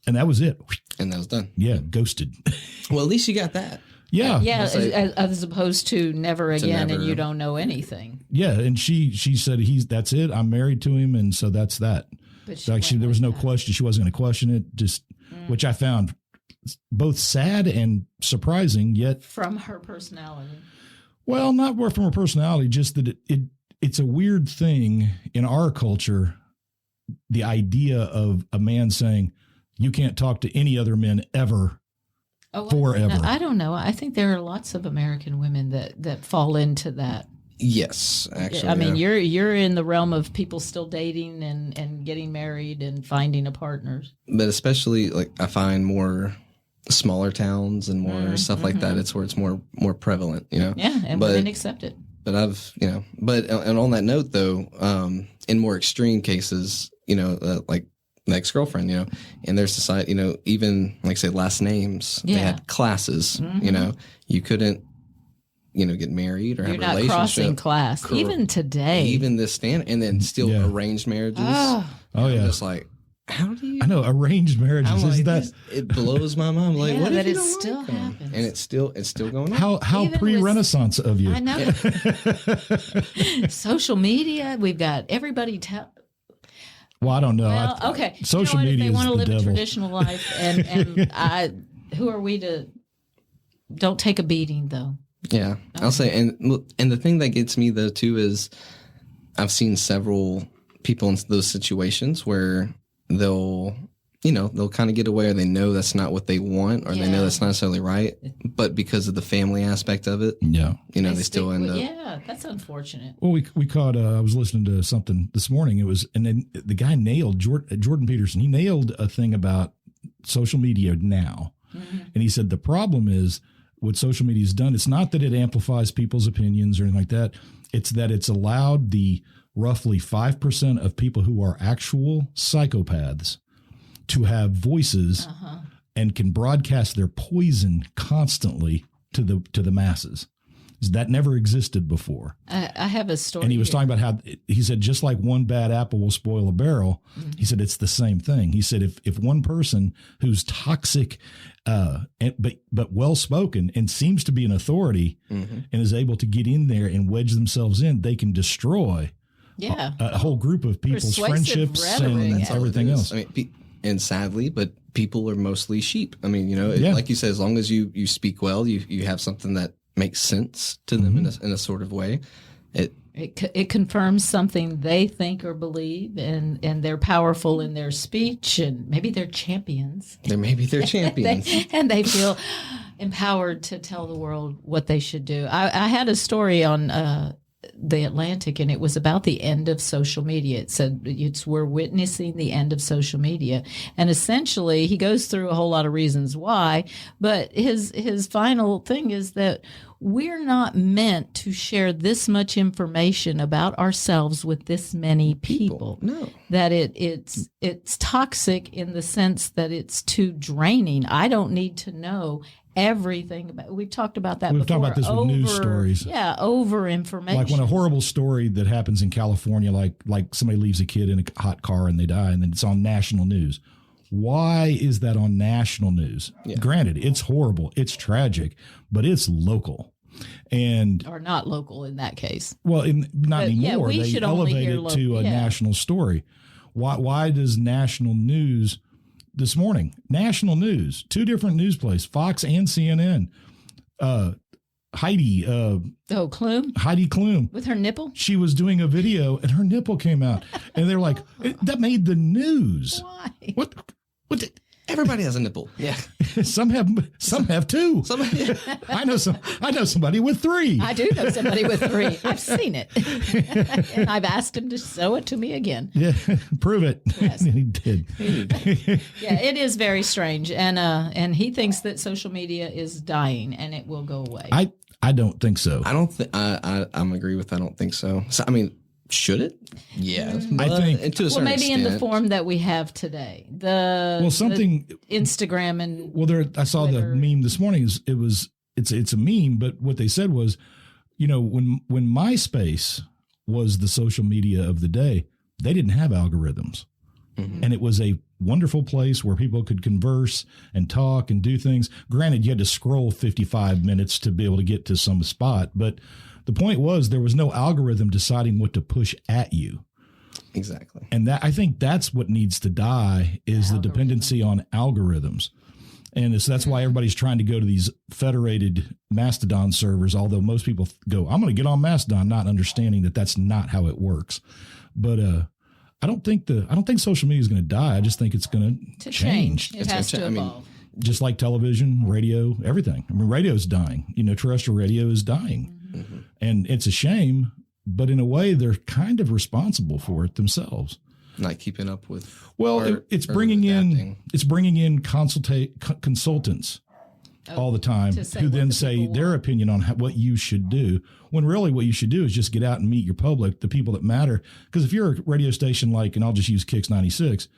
And that was it. And that was done. Yeah, ghosted. Well, at least you got that. Yeah. Yeah, as opposed to never again and you don't know anything. Yeah, and she said, that's it. I'm married to him, and so that's that. But there was no question. She wasn't going to question it, just which I found both sad and surprising, yet from her personality. Well, not more from her personality, just that it's a weird thing in our culture, the idea of a man saying, "You can't talk to any other men ever." Forever. I don't know. I think there are lots of American women that fall into that. Yes, actually. I mean, you're in the realm of people still dating and getting married and finding a partner. But especially, like, I find more smaller towns and more stuff like that. It's where it's more prevalent, you know. Yeah, and women accept it. But and on that note, though, in more extreme cases, you know, like an ex-girlfriend, you know, in their society, you know, even like say last names, they had classes, you know, you couldn't, you know, get married or have a relationship. You're not crossing class. Even today. Even this and then still arranged marriages. Oh yeah. I'm just like, how do you? I know arranged marriages. Isn't that? It blows my mind. Like, what if it still happens? And it's still going on. How pre-Renaissance of you? I know. Social media. We've got everybody. Well, I don't know. Well, okay. Social media is the devil. If they want to live a traditional life, and who are we to? Don't take a beating, though. Yeah, I'll say, and the thing that gets me though too is, I've seen several people in those situations where they'll kind of get away, or they know that's not what they want, or they know that's not necessarily right, but because of the family aspect of it, they still end up. Yeah, that's unfortunate. Well, we caught. I was listening to something this morning. And then the guy nailed Jordan Peterson. He nailed a thing about social media now, and he said the problem is what social media has done. It's not that it amplifies people's opinions or anything like that. It's that it's allowed the roughly 5% of people who are actual psychopaths to have voices and can broadcast their poison constantly to the masses. That never existed before. I have a story. And he was talking about how he said, just like one bad apple will spoil a barrel, he said it's the same thing. He said if one person who's toxic, but well spoken and seems to be an authority and is able to get in there and wedge themselves in, they can destroy a whole group of people's friendships and everything else. I mean, and sadly, but people are mostly sheep. I mean, you know, like you said, as long as you speak well, you have something that makes sense to them in a sort of way. It confirms something they think or believe, and they're powerful in their speech, and maybe they're champions. They're champions. and they feel empowered to tell the world what they should do. I had a story on The Atlantic, and it was about the end of social media. It said we're witnessing the end of social media, and essentially he goes through a whole lot of reasons why, but his final thing is that we're not meant to share this much information about ourselves with this many people. No. That it's toxic in the sense that it's too draining. I don't need to know everything about. We've talked about that. We've before. talked about this with news stories. Yeah, over information. Like when a horrible story that happens in California, like somebody leaves a kid in a hot car and they die, and then it's on national news. Why is that on national news? Yeah. Granted, it's horrible, it's tragic, but it's local. Or not local in that case. Well, not anymore. We they should only elevate hear it to a national story. Why does national news this morning, national news, 2 different news places, Fox and CNN, Heidi Klum with her nipple? She was doing a video and her nipple came out and they're like, that made the news. Why? What? Everybody has a nipple. Yeah. Some have 2. I know somebody with 3. I do know somebody with 3. I've seen it. And I've asked him to show it to me again. Yeah. Prove it. Yes. He did. Yeah, it is very strange. And he thinks that social media is dying and it will go away. I don't think so. I don't think I'm agree with. I don't think so. So I mean, should it? Yeah, I think to a certain maybe extent. in the form that we have today. The Instagram and I saw Twitter. the meme this morning. It's a meme, but what they said was, when MySpace was the social media of the day, they didn't have algorithms. Mm-hmm. And it was a wonderful place where people could converse and talk and do things. Granted, you had to scroll 55 minutes to be able to get to some spot, but the point was there was no algorithm deciding what to push at you. Exactly. And I think that's what needs to die is the dependency on algorithms. And so that's why everybody's trying to go to these federated Mastodon servers, although most people go, I'm going to get on Mastodon, not understanding that that's not how it works. But I don't think social media is going to die. I just think it's going to change. It has to evolve. Just like television, radio, everything. I mean, radio's dying. Terrestrial radio is dying. Mm-hmm. And it's a shame, but in a way, they're kind of responsible for it themselves. Not keeping up with. Well, it's bringing in consultants all the time who then say their opinion on what you should do. When really what you should do is just get out and meet your public, the people that matter. Because if you're a radio station and I'll just use Kix 96,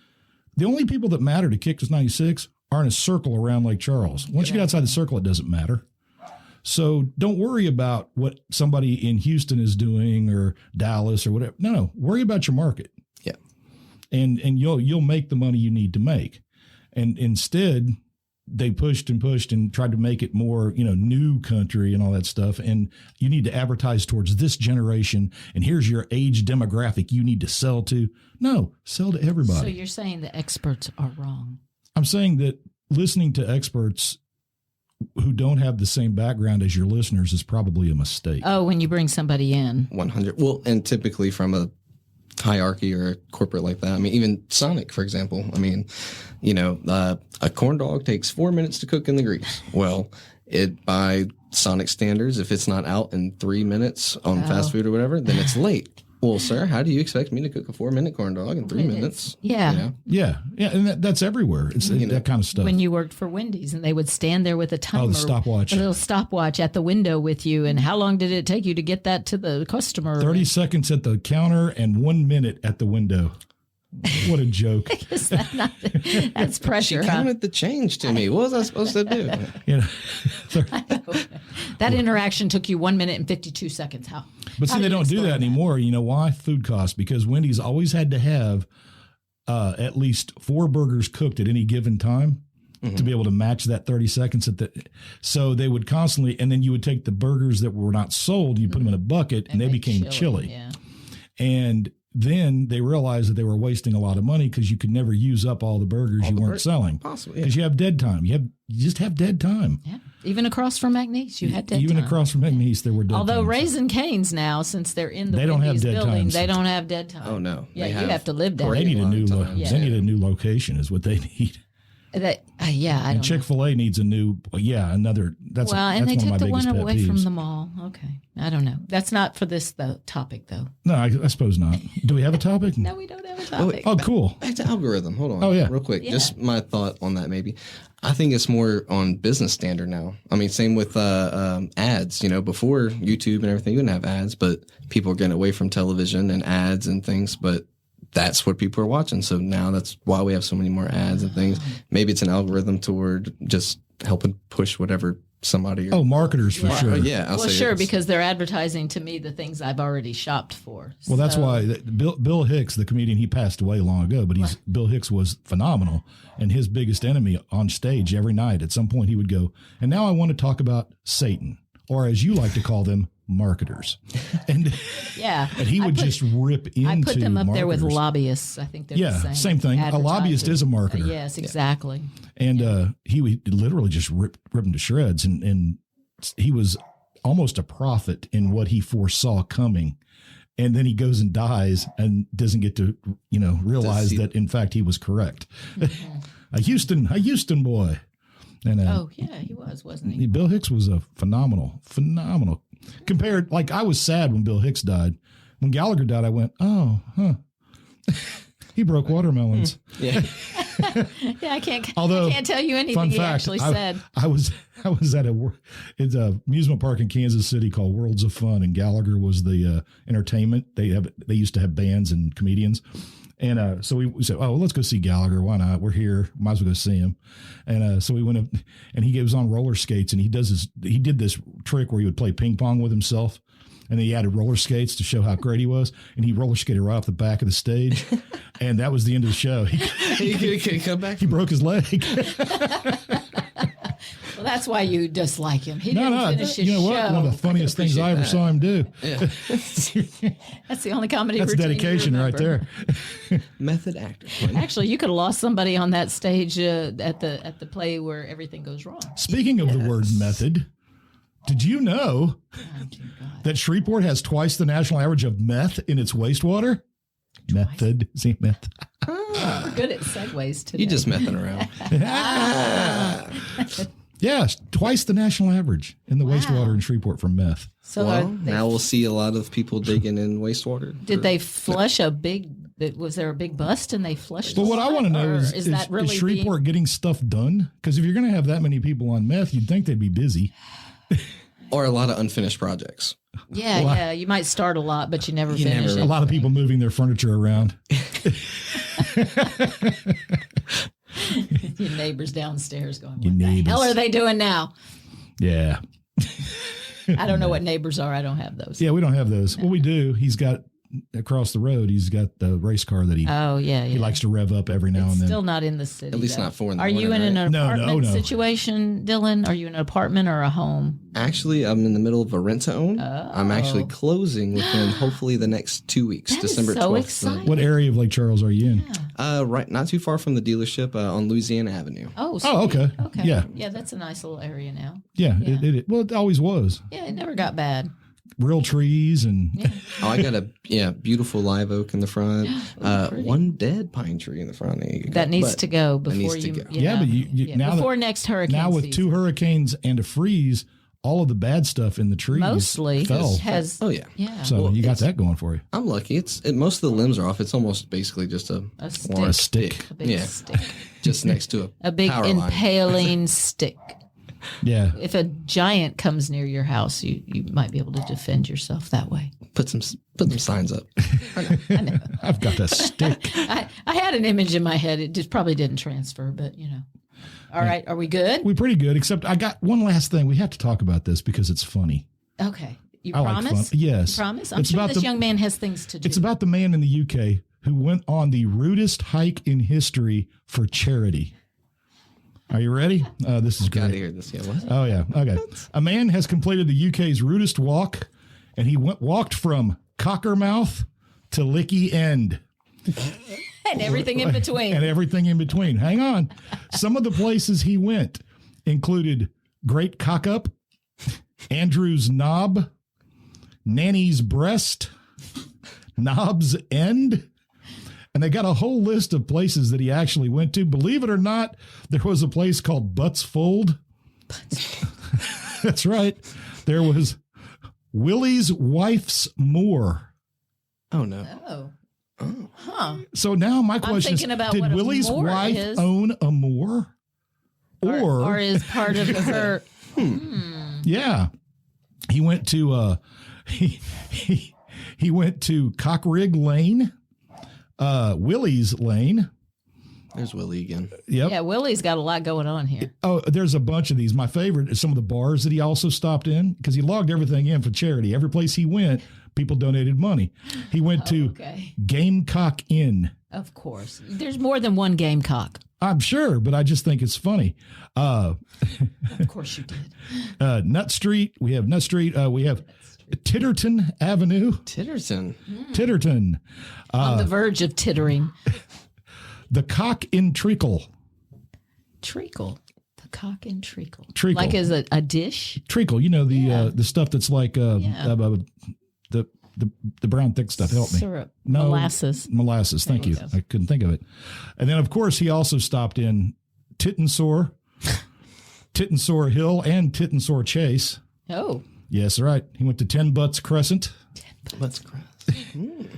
the only people that matter to Kix 96 are in a circle around Lake Charles. Once you get outside the circle, it doesn't matter. So don't worry about what somebody in Houston is doing or Dallas or whatever. No, worry about your market. Yeah. And you'll make the money you need to make. And instead they pushed and tried to make it more, new country and all that stuff. And you need to advertise towards this generation. And here's your age demographic you need to sell to. No, sell to everybody. So you're saying the experts are wrong. I'm saying that listening to experts who don't have the same background as your listeners is probably a mistake. Oh, when you bring somebody in. 100. Well, and typically from a hierarchy or a corporate like that. I mean, even Sonic, for example. I mean, a corn dog takes 4 minutes to cook in the grease. Well, by Sonic standards, if it's not out in 3 minutes on fast food or whatever, then it's late. Well, sir, how do you expect me to cook a 4-minute corn dog in 3 minutes? Yeah. Yeah. And that's everywhere. It's that kind of stuff. When you worked for Wendy's and they would stand there with a timer. Oh, the stopwatch. A little stopwatch at the window with you. And how long did it take you to get that to the customer? 30 seconds at the counter and 1 minute at the window. What a joke. That's pressure. She counted the change to me. What was I supposed to do? That interaction took you 1 minute and 52 seconds. How? But see, they don't do that anymore. You know why? Food costs. Because Wendy's always had to have at least 4 burgers cooked at any given time to be able to match that 30 seconds. So they would constantly, and then you would take the burgers that were not sold, you put them in a bucket, and they became chili. Yeah. And then they realized that they were wasting a lot of money because you could never use up all the burgers you weren't selling. Possibly, because you have dead time. You just have dead time. Yeah. Even across from McNeese, you had dead time. Even across from McNeese, there were dead time. Although Raising Cane's now, since they're in the Wendy's building, they don't have dead time. Oh, no. Yeah, you have to live down. They need a new location is what they need. And Chick-fil-A needs a new, another. That's and they took the one away peeves. from the mall. Okay, I don't know. That's not for this topic though. No, I suppose not. Do we have a topic? No, we don't have a topic. Oh, cool. Back to algorithm. Hold on. Oh yeah, real quick. Yeah. Just my thought on that. Maybe I think it's more on business standard now. I mean, same with ads. Before YouTube and everything, you didn't have ads, but people are getting away from television and ads and things, but that's what people are watching. So now that's why we have so many more ads and things. Maybe it's an algorithm toward just helping push whatever somebody. Marketers for sure. Yeah. Sure, because they're advertising to me the things I've already shopped for. Well, that's why Bill Hicks, the comedian, he passed away long ago, but Bill Hicks was phenomenal. And his biggest enemy on stage every night, at some point he would go, and now I want to talk about Satan, or as you like to call them, marketers. And Yeah. and he would just rip into I put them up there with marketers. lobbyists. I think they're the Same thing. A lobbyist is a marketer. Yes, exactly. And he would literally just rip them to shreds. And he was almost a prophet in what he foresaw coming. And then he goes and dies and doesn't get to, realize that, in fact, he was correct. Mm-hmm. a Houston boy. And he wasn't he? Bill Hicks was a phenomenal. Compared, like, I was sad when Bill Hicks died. When Gallagher died, I went, oh, huh. He broke watermelons. Yeah. Yeah, I can't tell you anything he actually said. I was at it's a amusement park in Kansas City called Worlds of Fun, and Gallagher was the entertainment. They used to have bands and comedians. And so we said, oh, well, let's go see Gallagher. Why not? We're here. Might as well go see him. And so we went up, and he was on roller skates, and he did this trick where he would play ping pong with himself. And then he added roller skates to show how great he was. And he roller skated right off the back of the stage. And that was the end of the show. He could come back. He broke his leg. Well, that's why you dislike him. He didn't finish his show. What? One of the funniest things I ever saw him do. Yeah. That's the only comedy That's routine dedication right there. Method actor. Actually, you could have lost somebody on that stage at the play where everything goes wrong. Speaking of the word method, did you know that Shreveport has twice the national average of meth in its wastewater? Method. See, meth. We're good at segues today. You just messing around. Yeah, twice the national average in the wastewater in Shreveport from meth. So now we'll see a lot of people digging in wastewater. Did they flush was there a big bust and they flushed? Well, what I want to know is that really Shreveport getting stuff done? Because if you're going to have that many people on meth, you'd think they'd be busy. Or a lot of unfinished projects. Yeah, you might start a lot, but you never finish it. A lot of people moving their furniture around. Your neighbors downstairs going, what the hell are they doing now? Yeah. I don't know what neighbors are. I don't have those. Yeah, we don't have those. Well, we do. He's got across the road. He's got the race car that he likes to rev up every now and then. Still not in the city. At least not 4 in the morning. Are you in an apartment situation, Dylan? Are you in an apartment or a home? Actually, I'm in the middle of a rent to own. I'm actually closing within hopefully the next 2 weeks. That December is so 12th. exciting. What area of Lake Charles are you in? Right, not too far from the dealership on Louisiana Avenue. Oh, okay. Okay. Yeah, that's a nice little area now. Yeah. It always was. Yeah, it never got bad. Real trees and I got a beautiful live oak in the front. One dead pine tree in the front. That needs to go before you. Go. Yeah, but you now before next hurricane. Now with season. 2 hurricanes and a freeze, all of the bad stuff in the trees mostly fell. has. Oh yeah. So you got that going for you. I'm lucky. Most of the limbs are off. It's almost basically just a stick. A big stick. Just next to a big power impaling stick. Yeah. If a giant comes near your house, you might be able to defend yourself that way. Put some signs up. I know. I've got that stick. I had an image in my head. It just probably didn't transfer, but All right. Are we good? We're pretty good, except I got one last thing. We have to talk about this because it's funny. Okay. You I promise? Like fun. Yes. You promise? I'm sure this young man has things to do. It's about the man in the UK who went on the rudest hike in history for charity. Are you ready? This is great. Gotta hear this. Yeah, what? Oh, yeah. Okay. A man has completed the UK's rudest walk, and he walked from Cockermouth to Licky End. And everything in between. And everything in between. Hang on. Some of the places he went included Great Cockup, Andrew's Knob, Nanny's Breast, Knob's End. And they got a whole list of places that he actually went to. Believe it or not, there was a place called Butts Fold. That's right. There was Willie's Wife's Moor. Oh, no. Oh. Huh. So now my question is, did Willie's wife own a moor? Or is part of her... Yeah. He went to he went to Cockrig Lane. Willie's Lane. There's Willie again. Yep. Yeah, Willie's got a lot going on here. Oh, there's a bunch of these. My favorite is some of the bars that he also stopped in because he logged everything in for charity. Every place he went, people donated money. He went to Gamecock Inn. Of course. There's more than one Gamecock. I'm sure, but I just think it's funny. Of course you did. Nut Street. We have Nut Street. We have Titterton Avenue. Titterton. Titterton. On the verge of tittering. The Cock in Treacle. Treacle. The cock and treacle. Treacle. Like as a dish? Treacle. You know, the stuff that's like the brown thick stuff. Help me. Syrup. No. Molasses. Molasses. Thank you. I couldn't think of it. And then, of course, he also stopped in Tittensore, Tittensore Hill, and Tittensore Chase. Oh. Yes, right. He went to 10 Butts Crescent. 10 Butts Crescent.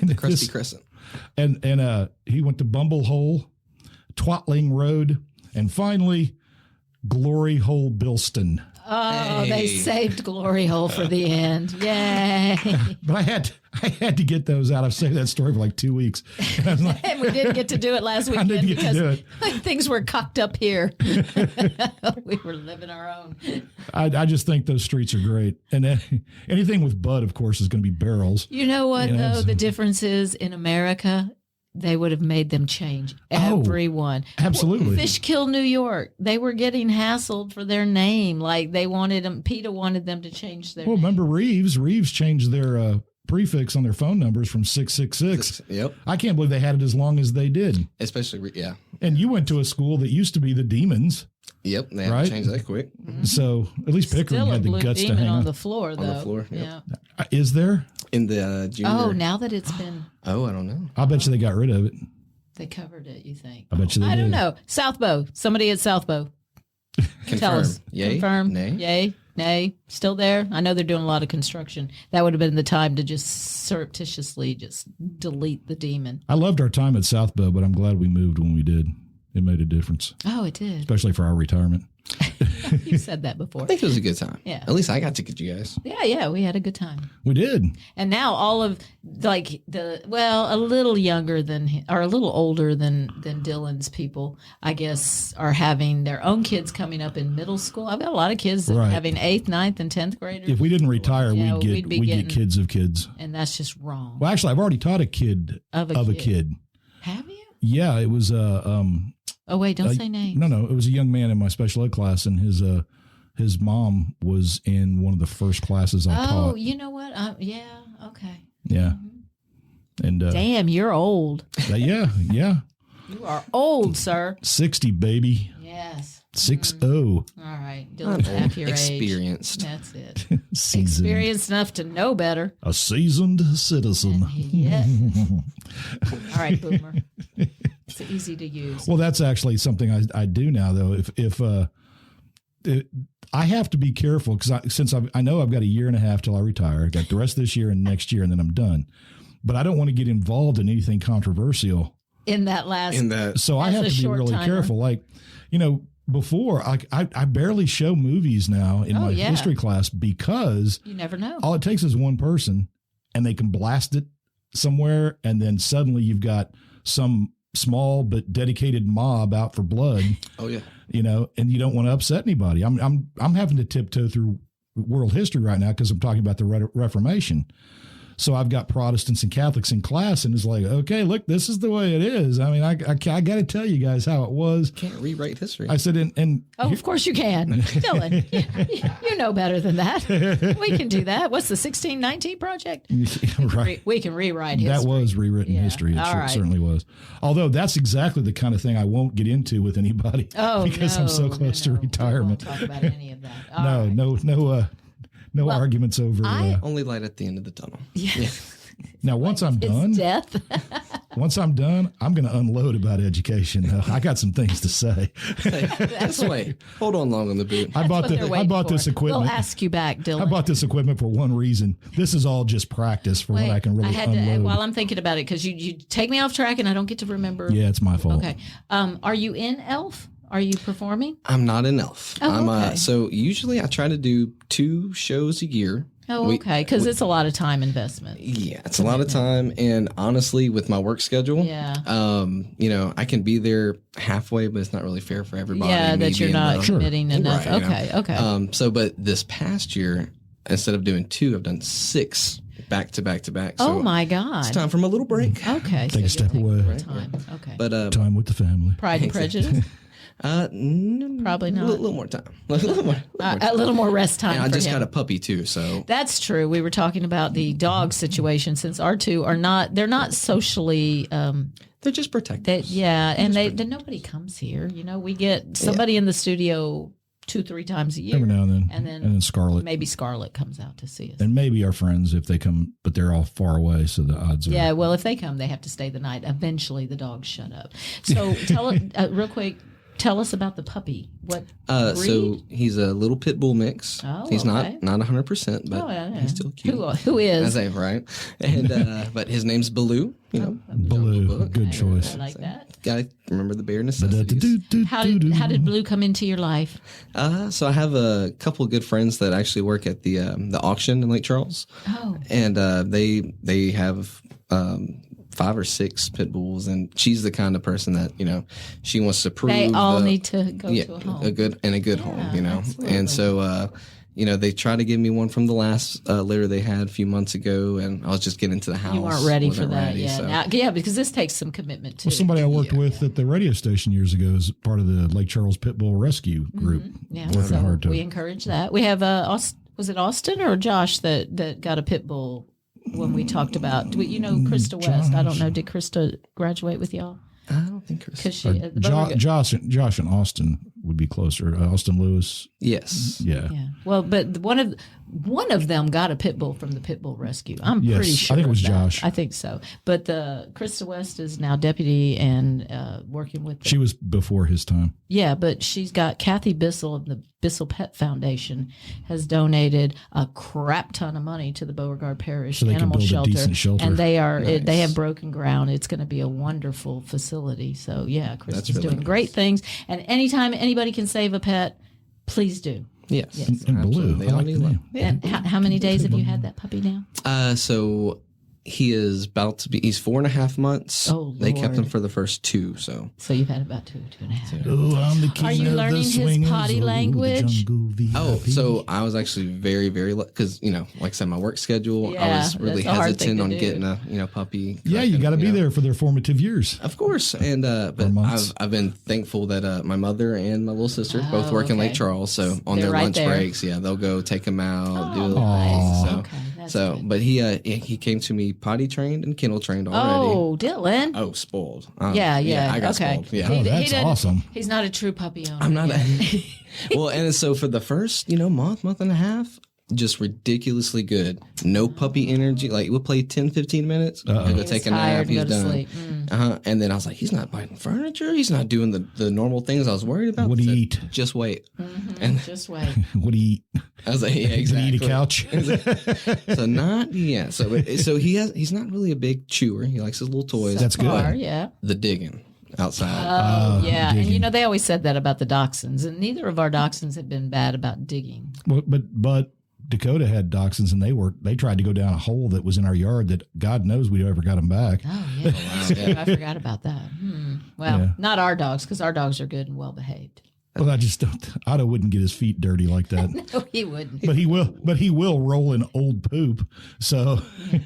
The Crusty Crescent. And he went to Bumble Hole, Twatling Road, and finally, Glory Hole Bilston. Oh, they saved Glory Hole for the end. Yay. But I had to get those out. I've saved that story for like 2 weeks. And I was like, And we didn't get to do it last weekend because things were cocked up here. We were living our own. I just think those streets are great. And anything with Bud, of course, is going to be barrels. You know what, though? The difference is in America, they would have made them change. Everyone. Absolutely. Fishkill, New York. They were getting hassled for their name. Like they wanted them, PETA wanted them to change their name. Remember Reeves? Reeves changed their prefix on their phone numbers from 666. Yep. I can't believe they had it as long as they did. Especially, yeah. And you went to a school that used to be the Demons. Yep. They had to change that quick. So at least Pickering Still had the guts to hang on on. the floor, though. On the floor, yep. Yeah. Is there? In the junior. Oh, now that it's been. Oh, I don't know. I bet you they got rid of it. They covered it, you think? I bet you they did. don't know. Southbow. Somebody at Southbow. Confirm. Tell us. Yay? Confirm. Nay? Yay? Nay? Still there? I know they're doing a lot of construction. That would have been the time to just surreptitiously just delete the demon. I loved our time at Southbow, but I'm glad we moved when we did. It made a difference, Oh, it did. especially for our retirement. You said that before. I think it was a good time. Yeah. At least I got to get you guys. Yeah, we had a good time. We did. And now all of like a little younger than or a little older than Dylan's people, I guess, are having their own kids coming up in middle school. I've got a lot of kids that are having 8th, 9th, and 10th graders. If we didn't retire, Yeah, we'd get kids of kids. And that's just wrong. Well, actually, I've already taught a kid Of a kid. Have you? Yeah, it was Oh wait, don't say names. No, it was a young man in my special ed class, and his mom was in one of the first classes I taught. Oh, you know what? Yeah, okay. Yeah. And Damn, you're old. Yeah. You are old, sir. 60, baby. Yes. 60. All right, Dylan's half your Experienced. age. That's it. Seasoned. Experienced enough to know better. A seasoned citizen. Yes. All right, Boomer. It's easy to use. Well, that's actually something I do now, though. If I have to be careful because since I know I've got a year and a half till I retire. I got the rest of this year and next year, and then I'm done. But I don't want to get involved in anything controversial. So I have to be really careful. Like, before I barely show movies now in my history class because you never know. All it takes is one person, and they can blast it somewhere, and then suddenly you've got some small but dedicated mob out for blood. Oh yeah. And you don't want to upset anybody. I'm having to tiptoe through world history right now because I'm talking about the Reformation. So I've got Protestants and Catholics in class, and it's like, okay, look, this is the way it is. I mean, I got to tell you guys how it was. Can't rewrite history. I said, of course you can, Dylan. You know better than that. We can do that. What's the 1619 project? Right. We can rewrite history. That was rewritten history. It certainly was. Although that's exactly the kind of thing I won't get into with anybody. Because I'm so close to retirement. We won't talk about any of that. No arguments over. Only light at the end of the tunnel. Yeah. Now, once I'm done, death. Once I'm done, I'm going to unload about education. I got some things to say. That's wait. Hold on long on the boot. I bought this equipment. We'll ask you back, Dylan. I bought this equipment for one reason. This is all just practice for what I can really unload. While I'm thinking about it, because you take me off track and I don't get to remember. Yeah, it's my fault. Okay. Are you in Elf? Are you performing? I'm not an elf. Oh, okay. So usually I try to do 2 shows a year. Oh, okay. Because it's a lot of time investment. Yeah, it's a lot of time. And honestly, with my work schedule, I can be there halfway, but it's not really fair for everybody. Yeah, that you're not committing enough. Right, okay. but this past year, instead of doing 2, I've done 6 back to back to back. Oh my God! It's time for my little break. Okay, Take a step away. Time. Okay, But Time with the family. Pride and Prejudice. Probably not. A little more time. A little more rest time. And I for just him. got a puppy too, so That's true. We were talking about the dog situation since our two are not. They're not socially. they're just protected. Nobody comes here. You know, we get somebody in the studio 2-3 times a year. Every now and then. And then Scarlett. Maybe Scarlett comes out to see us. And maybe our friends if they come, but they're all far away, so the odds are. Yeah, well, if they come, they have to stay the night. Eventually, the dogs shut up. So tell it real quick. Tell us about the puppy. What breed? So he's a little pit bull mix. Oh, he's okay. not 100%, but he's still cute. Who is? I say, right? And but his name's Baloo. You know, Baloo. Good choice. I like that. Gotta remember the bare necessities. How did Blue come into your life? So I have a couple of good friends that actually work at the auction in Lake Charles. Oh. And they have 5 or 6 pit bulls, and she's the kind of person that, you know, she wants to prove they all need to go to a home. a good home, you know. Absolutely. And so you know, they tried to give me one from the last litter they had a few months ago, and I was just getting into the house. You weren't ready for that yet. yet. Now, because this takes some commitment too. Well, somebody I worked with at the radio station years ago is part of the Lake Charles Pit Bull Rescue group. Yeah, Working so hard to. we encourage that. We have was it Austin or Josh that got a pit bull when we talked about? You know, Krista West. I don't know. Did Krista graduate with y'all? I don't think Chris. Because she, Josh and Austin would be closer. Austin Lewis. Yes. Yeah. yeah. Well, but one of them got a pit bull from the pit bull rescue. I'm Yes, pretty sure. I think it was of that. Josh. I think so. But Krista West is now deputy and working with. She was before his time. Yeah, but she's got Kathy Bissell of the Bissell Pet Foundation has donated a crap ton of money to the Beauregard Parish So they can Animal build a Shelter, decent shelter. and they are Nice. they have broken ground. It's going to be a wonderful facility. So yeah, Chris That's is really doing nice. great things. And anytime anybody can save a pet, please do. Yes. And Blue. Absolutely. I like They the all name. need And how many days have you had that puppy now? So he is about to be. He's 4.5 months. Oh, They kept him Lord. for the first 2. So So you've had about 2.5. Oh, I'm the king Are you of learning the his swingers. potty Oh, the language? jungle VIP. so I was actually very, very because you know, like I said, my work schedule. I Yeah, was really that's a hard thing hesitant to on do. getting a puppy. Yeah, you got to be know. there for their formative years. Of course, and but months. I've been thankful that my mother and my little sister both Oh, work in okay. Lake Charles, so on They're their right lunch there. breaks, they'll go take him out, do a little nice. thing. So, Okay, that's good. but he came to me potty trained and kennel trained already. Oh, Dylan. Oh, spoiled. Yeah. I got okay. spoiled. Yeah. Oh, that's doesn't- awesome. He's not a true puppy owner. I'm not. yet. Well, and so for the first, month and a half, just ridiculously good. No puppy energy. Like we'll play 10, 15 minutes. He'll go He's take a nap. tired, He's go to done. sleep. And then I was like, he's not biting furniture. He's not doing the normal things I was worried about. What do you I said, eat? Just wait. And Just wait. What do you eat? I was like, yeah, Did exactly. he eat a couch? So not yeah. So he's not really a big chewer. He likes his little toys. That's good. Far, yeah. The digging outside. Oh, yeah. And digging. they always said that about the dachshunds, and neither of our dachshunds have been bad about digging. Well, but Dakota had dachshunds, and they tried to go down a hole that was in our yard that God knows we ever got them back. Oh, yeah. That's true. I forgot about that. Well, Yeah. not our dogs, because our dogs are good and well behaved. Well, I just don't. Otto wouldn't get his feet dirty like that. No, he wouldn't. But he will roll in old poop. So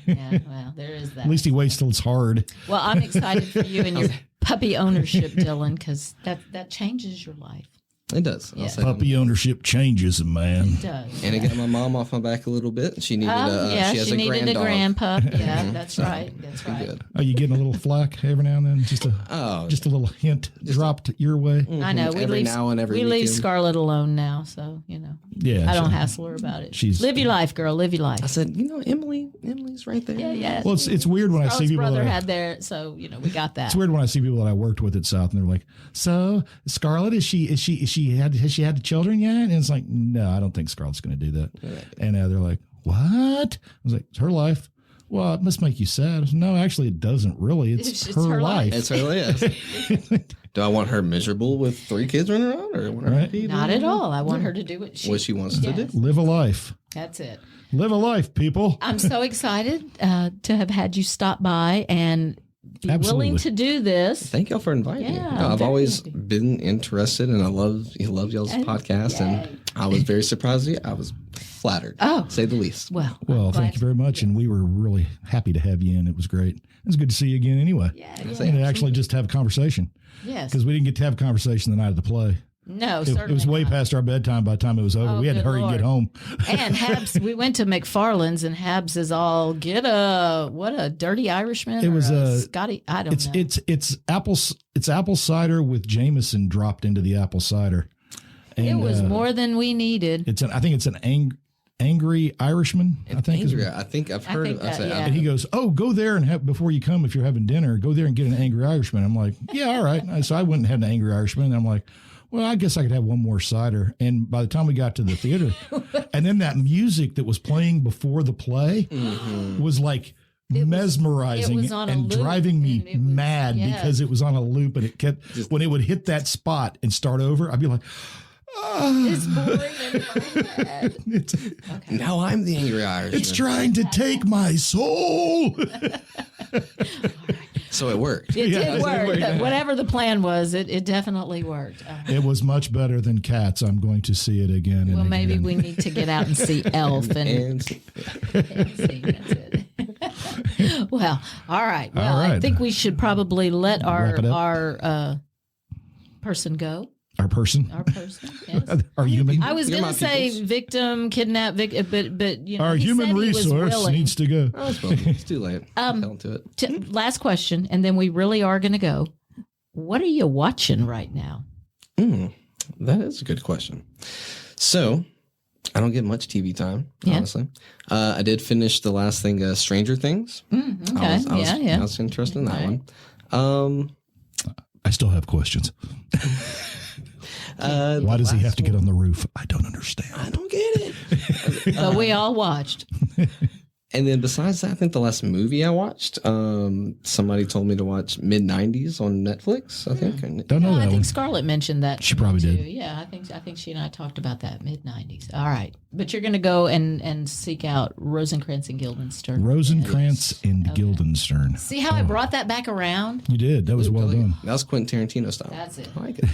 Yeah, well, there is that. at least he waits till it's hard. Well, I'm excited for you and your puppy ownership, Dylan, because that changes your life. It does. I'll Yeah. say Puppy ownership changes a man. It does. And it got my mom off my back a little bit. She needed Yeah, she has she a needed a grand dog. grandpup. Yeah, that's right. That's right. Good. Are you getting a little flack every now and then? Just a little hint dropped your way. I know. We Every leave, now and every we leave weekend. Scarlett alone now, so Yeah. I don't so- hassle her about it. She's- Live your life, girl. Live your life. I said, Emily's right there. Yeah. Well, it's weird when I see Scarlett's people brother that had there, so we got that. it's weird when I see people that I worked with at South, and they're like, "So Scarlett, has she had the children yet?" And it's like, "No, I don't think Scarlett's going to do that." And they're like, "What?" I was like, "It's her life." Well, it must make you sad. I said, no, actually, it doesn't really. It's her life. It's really is. Do I want her miserable with 3 kids running around, or want her Right. happy? Not at all. I want her to do what What she wants to do. Live a life. That's it. Live a life, people. I'm so excited to have had you stop by, and be willing to do this. Thank y'all for inviting me. I've always been interested, and I love y'all's podcast, and I was very surprised. I was flattered, to say the least. Well, thank you very much, and we were really happy to have you in. It was great. It was good to see you again anyway. And actually just have a conversation. Yes. Because we didn't get to have a conversation the night of the play. No, it was way past our bedtime by the time it was over. We had to hurry and get home. And Habs, we went to McFarland's, and Habs is all, what a dirty Irishman. It was Scotty. I don't know. It's apple cider with Jameson dropped into the apple cider. And, it was more than we needed. I think it's an angry Irishman. I think I've heard of that. And he goes, go there and have, before you come, if you're having dinner, go there and get an angry Irishman. I'm like, yeah, all right. So I went and had an angry Irishman. And I'm like, well, I guess I could have one more cider. And by the time we got to the theater, and then that music that was playing before the play was like mesmerizing and driving me mad because it was on a loop, and it kept, when it would hit that spot and start over, I'd be like, it's boring in my head. Now I'm the angry Irishman. It's trying to take my soul. So it worked. It did work. Whatever the plan was, it definitely worked. It was much better than Cats. I'm going to see it again. Well, maybe we need to get out and see Elf and see. That's it. Well, all right. Well, all right. I think we should probably let our person go. Our person, yes. Our human. I was going to say victim, kidnap, but you know, our human resource needs to go. Oh, it's too late. To it. Last question, and then we really are going to go. What are you watching right now? That is a good question. So, I don't get much TV time, honestly. I did finish the last thing, Stranger Things. Okay, I was interested in that one. I still have questions. Why does he have to get on the roof? I don't understand. I don't get it. But we all watched. And then besides that, I think the last movie I watched, somebody told me to watch Mid-90s on Netflix, I think. Don't know that I think one. Scarlett mentioned that. She probably did. Yeah, I think she and I talked about that, Mid-90s. All right. But you're going to go and seek out Rosencrantz and Guildenstern. Rosencrantz and Guildenstern. See how I brought that back around? You did. That was well done. That was Quentin Tarantino style. That's it. I like it.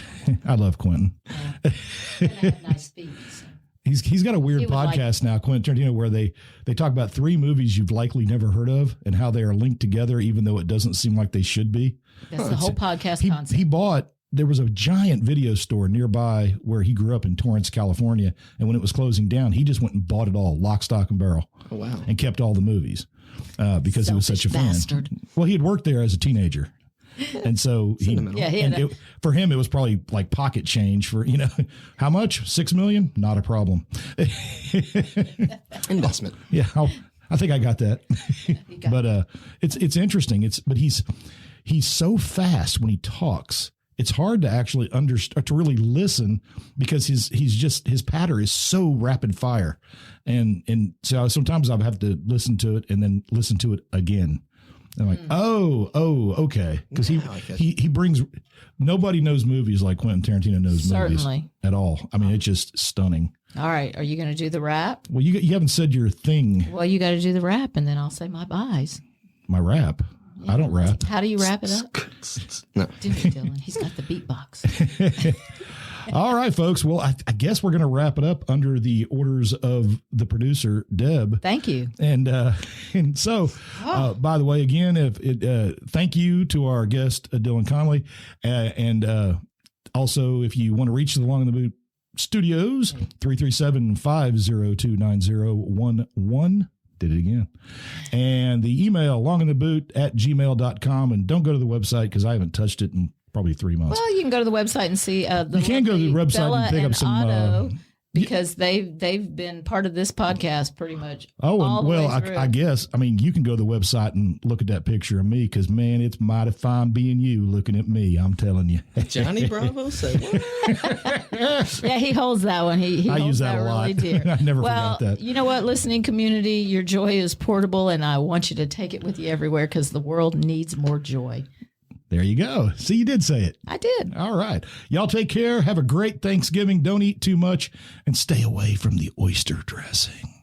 I love Quentin. And I had nice feet. So. He's got a weird podcast now, Quentin Tarantino, where they talk about 3 movies you've likely never heard of and how they are linked together, even though it doesn't seem like they should be. That's the whole podcast concept. There was a giant video store nearby where he grew up in Torrance, California. And when it was closing down, he just went and bought it all, lock, stock, and barrel. Oh, wow. And kept all the movies because he was such a fan. Bastard. Well, he had worked there as a teenager. And so for him, it was probably like pocket change for, how much? $6 million? Not a problem. Investment. Yeah. I think I got that. But it's interesting. But he's so fast when he talks. It's hard to actually to really listen because his patter is so rapid fire. And so sometimes I'll have to listen to it and then listen to it again. I'm like, okay. Because he brings, nobody knows movies like Quentin Tarantino knows movies at all. I mean, it's just stunning. All right. Are you going to do the wrap? Well, you haven't said your thing. Well, you got to do the wrap, and then I'll say my buys. My rap? Yeah. I don't rap. How do you wrap it up? No. Do it, Dylan. He's got the beatbox. All right, folks. Well, I guess we're going to wrap it up under the orders of the producer, Deb. Thank you. And so, by the way, again, thank you to our guest, Dylan Conley. And also, if you want to reach the Long in the Boot Studios, 337-502-9011. Did it again. And the email, longintheboot@gmail.com. And don't go to the website because I haven't touched it in probably 3 months. Well, you can go to the website and see you can go to the website Bella and pick up some Otto, because they've been part of this podcast pretty much. I guess you can go to the website and look at that picture of me because man, it's mighty fine being you looking at me. I'm telling you. Johnny Bravo said what? Yeah, he holds that one. I use that a lot. Really dear. I never forgot that. You know what, listening community, your joy is portable, and I want you to take it with you everywhere because the world needs more joy. There you go. See, you did say it. I did. All right. Y'all take care. Have a great Thanksgiving. Don't eat too much and stay away from the oyster dressing.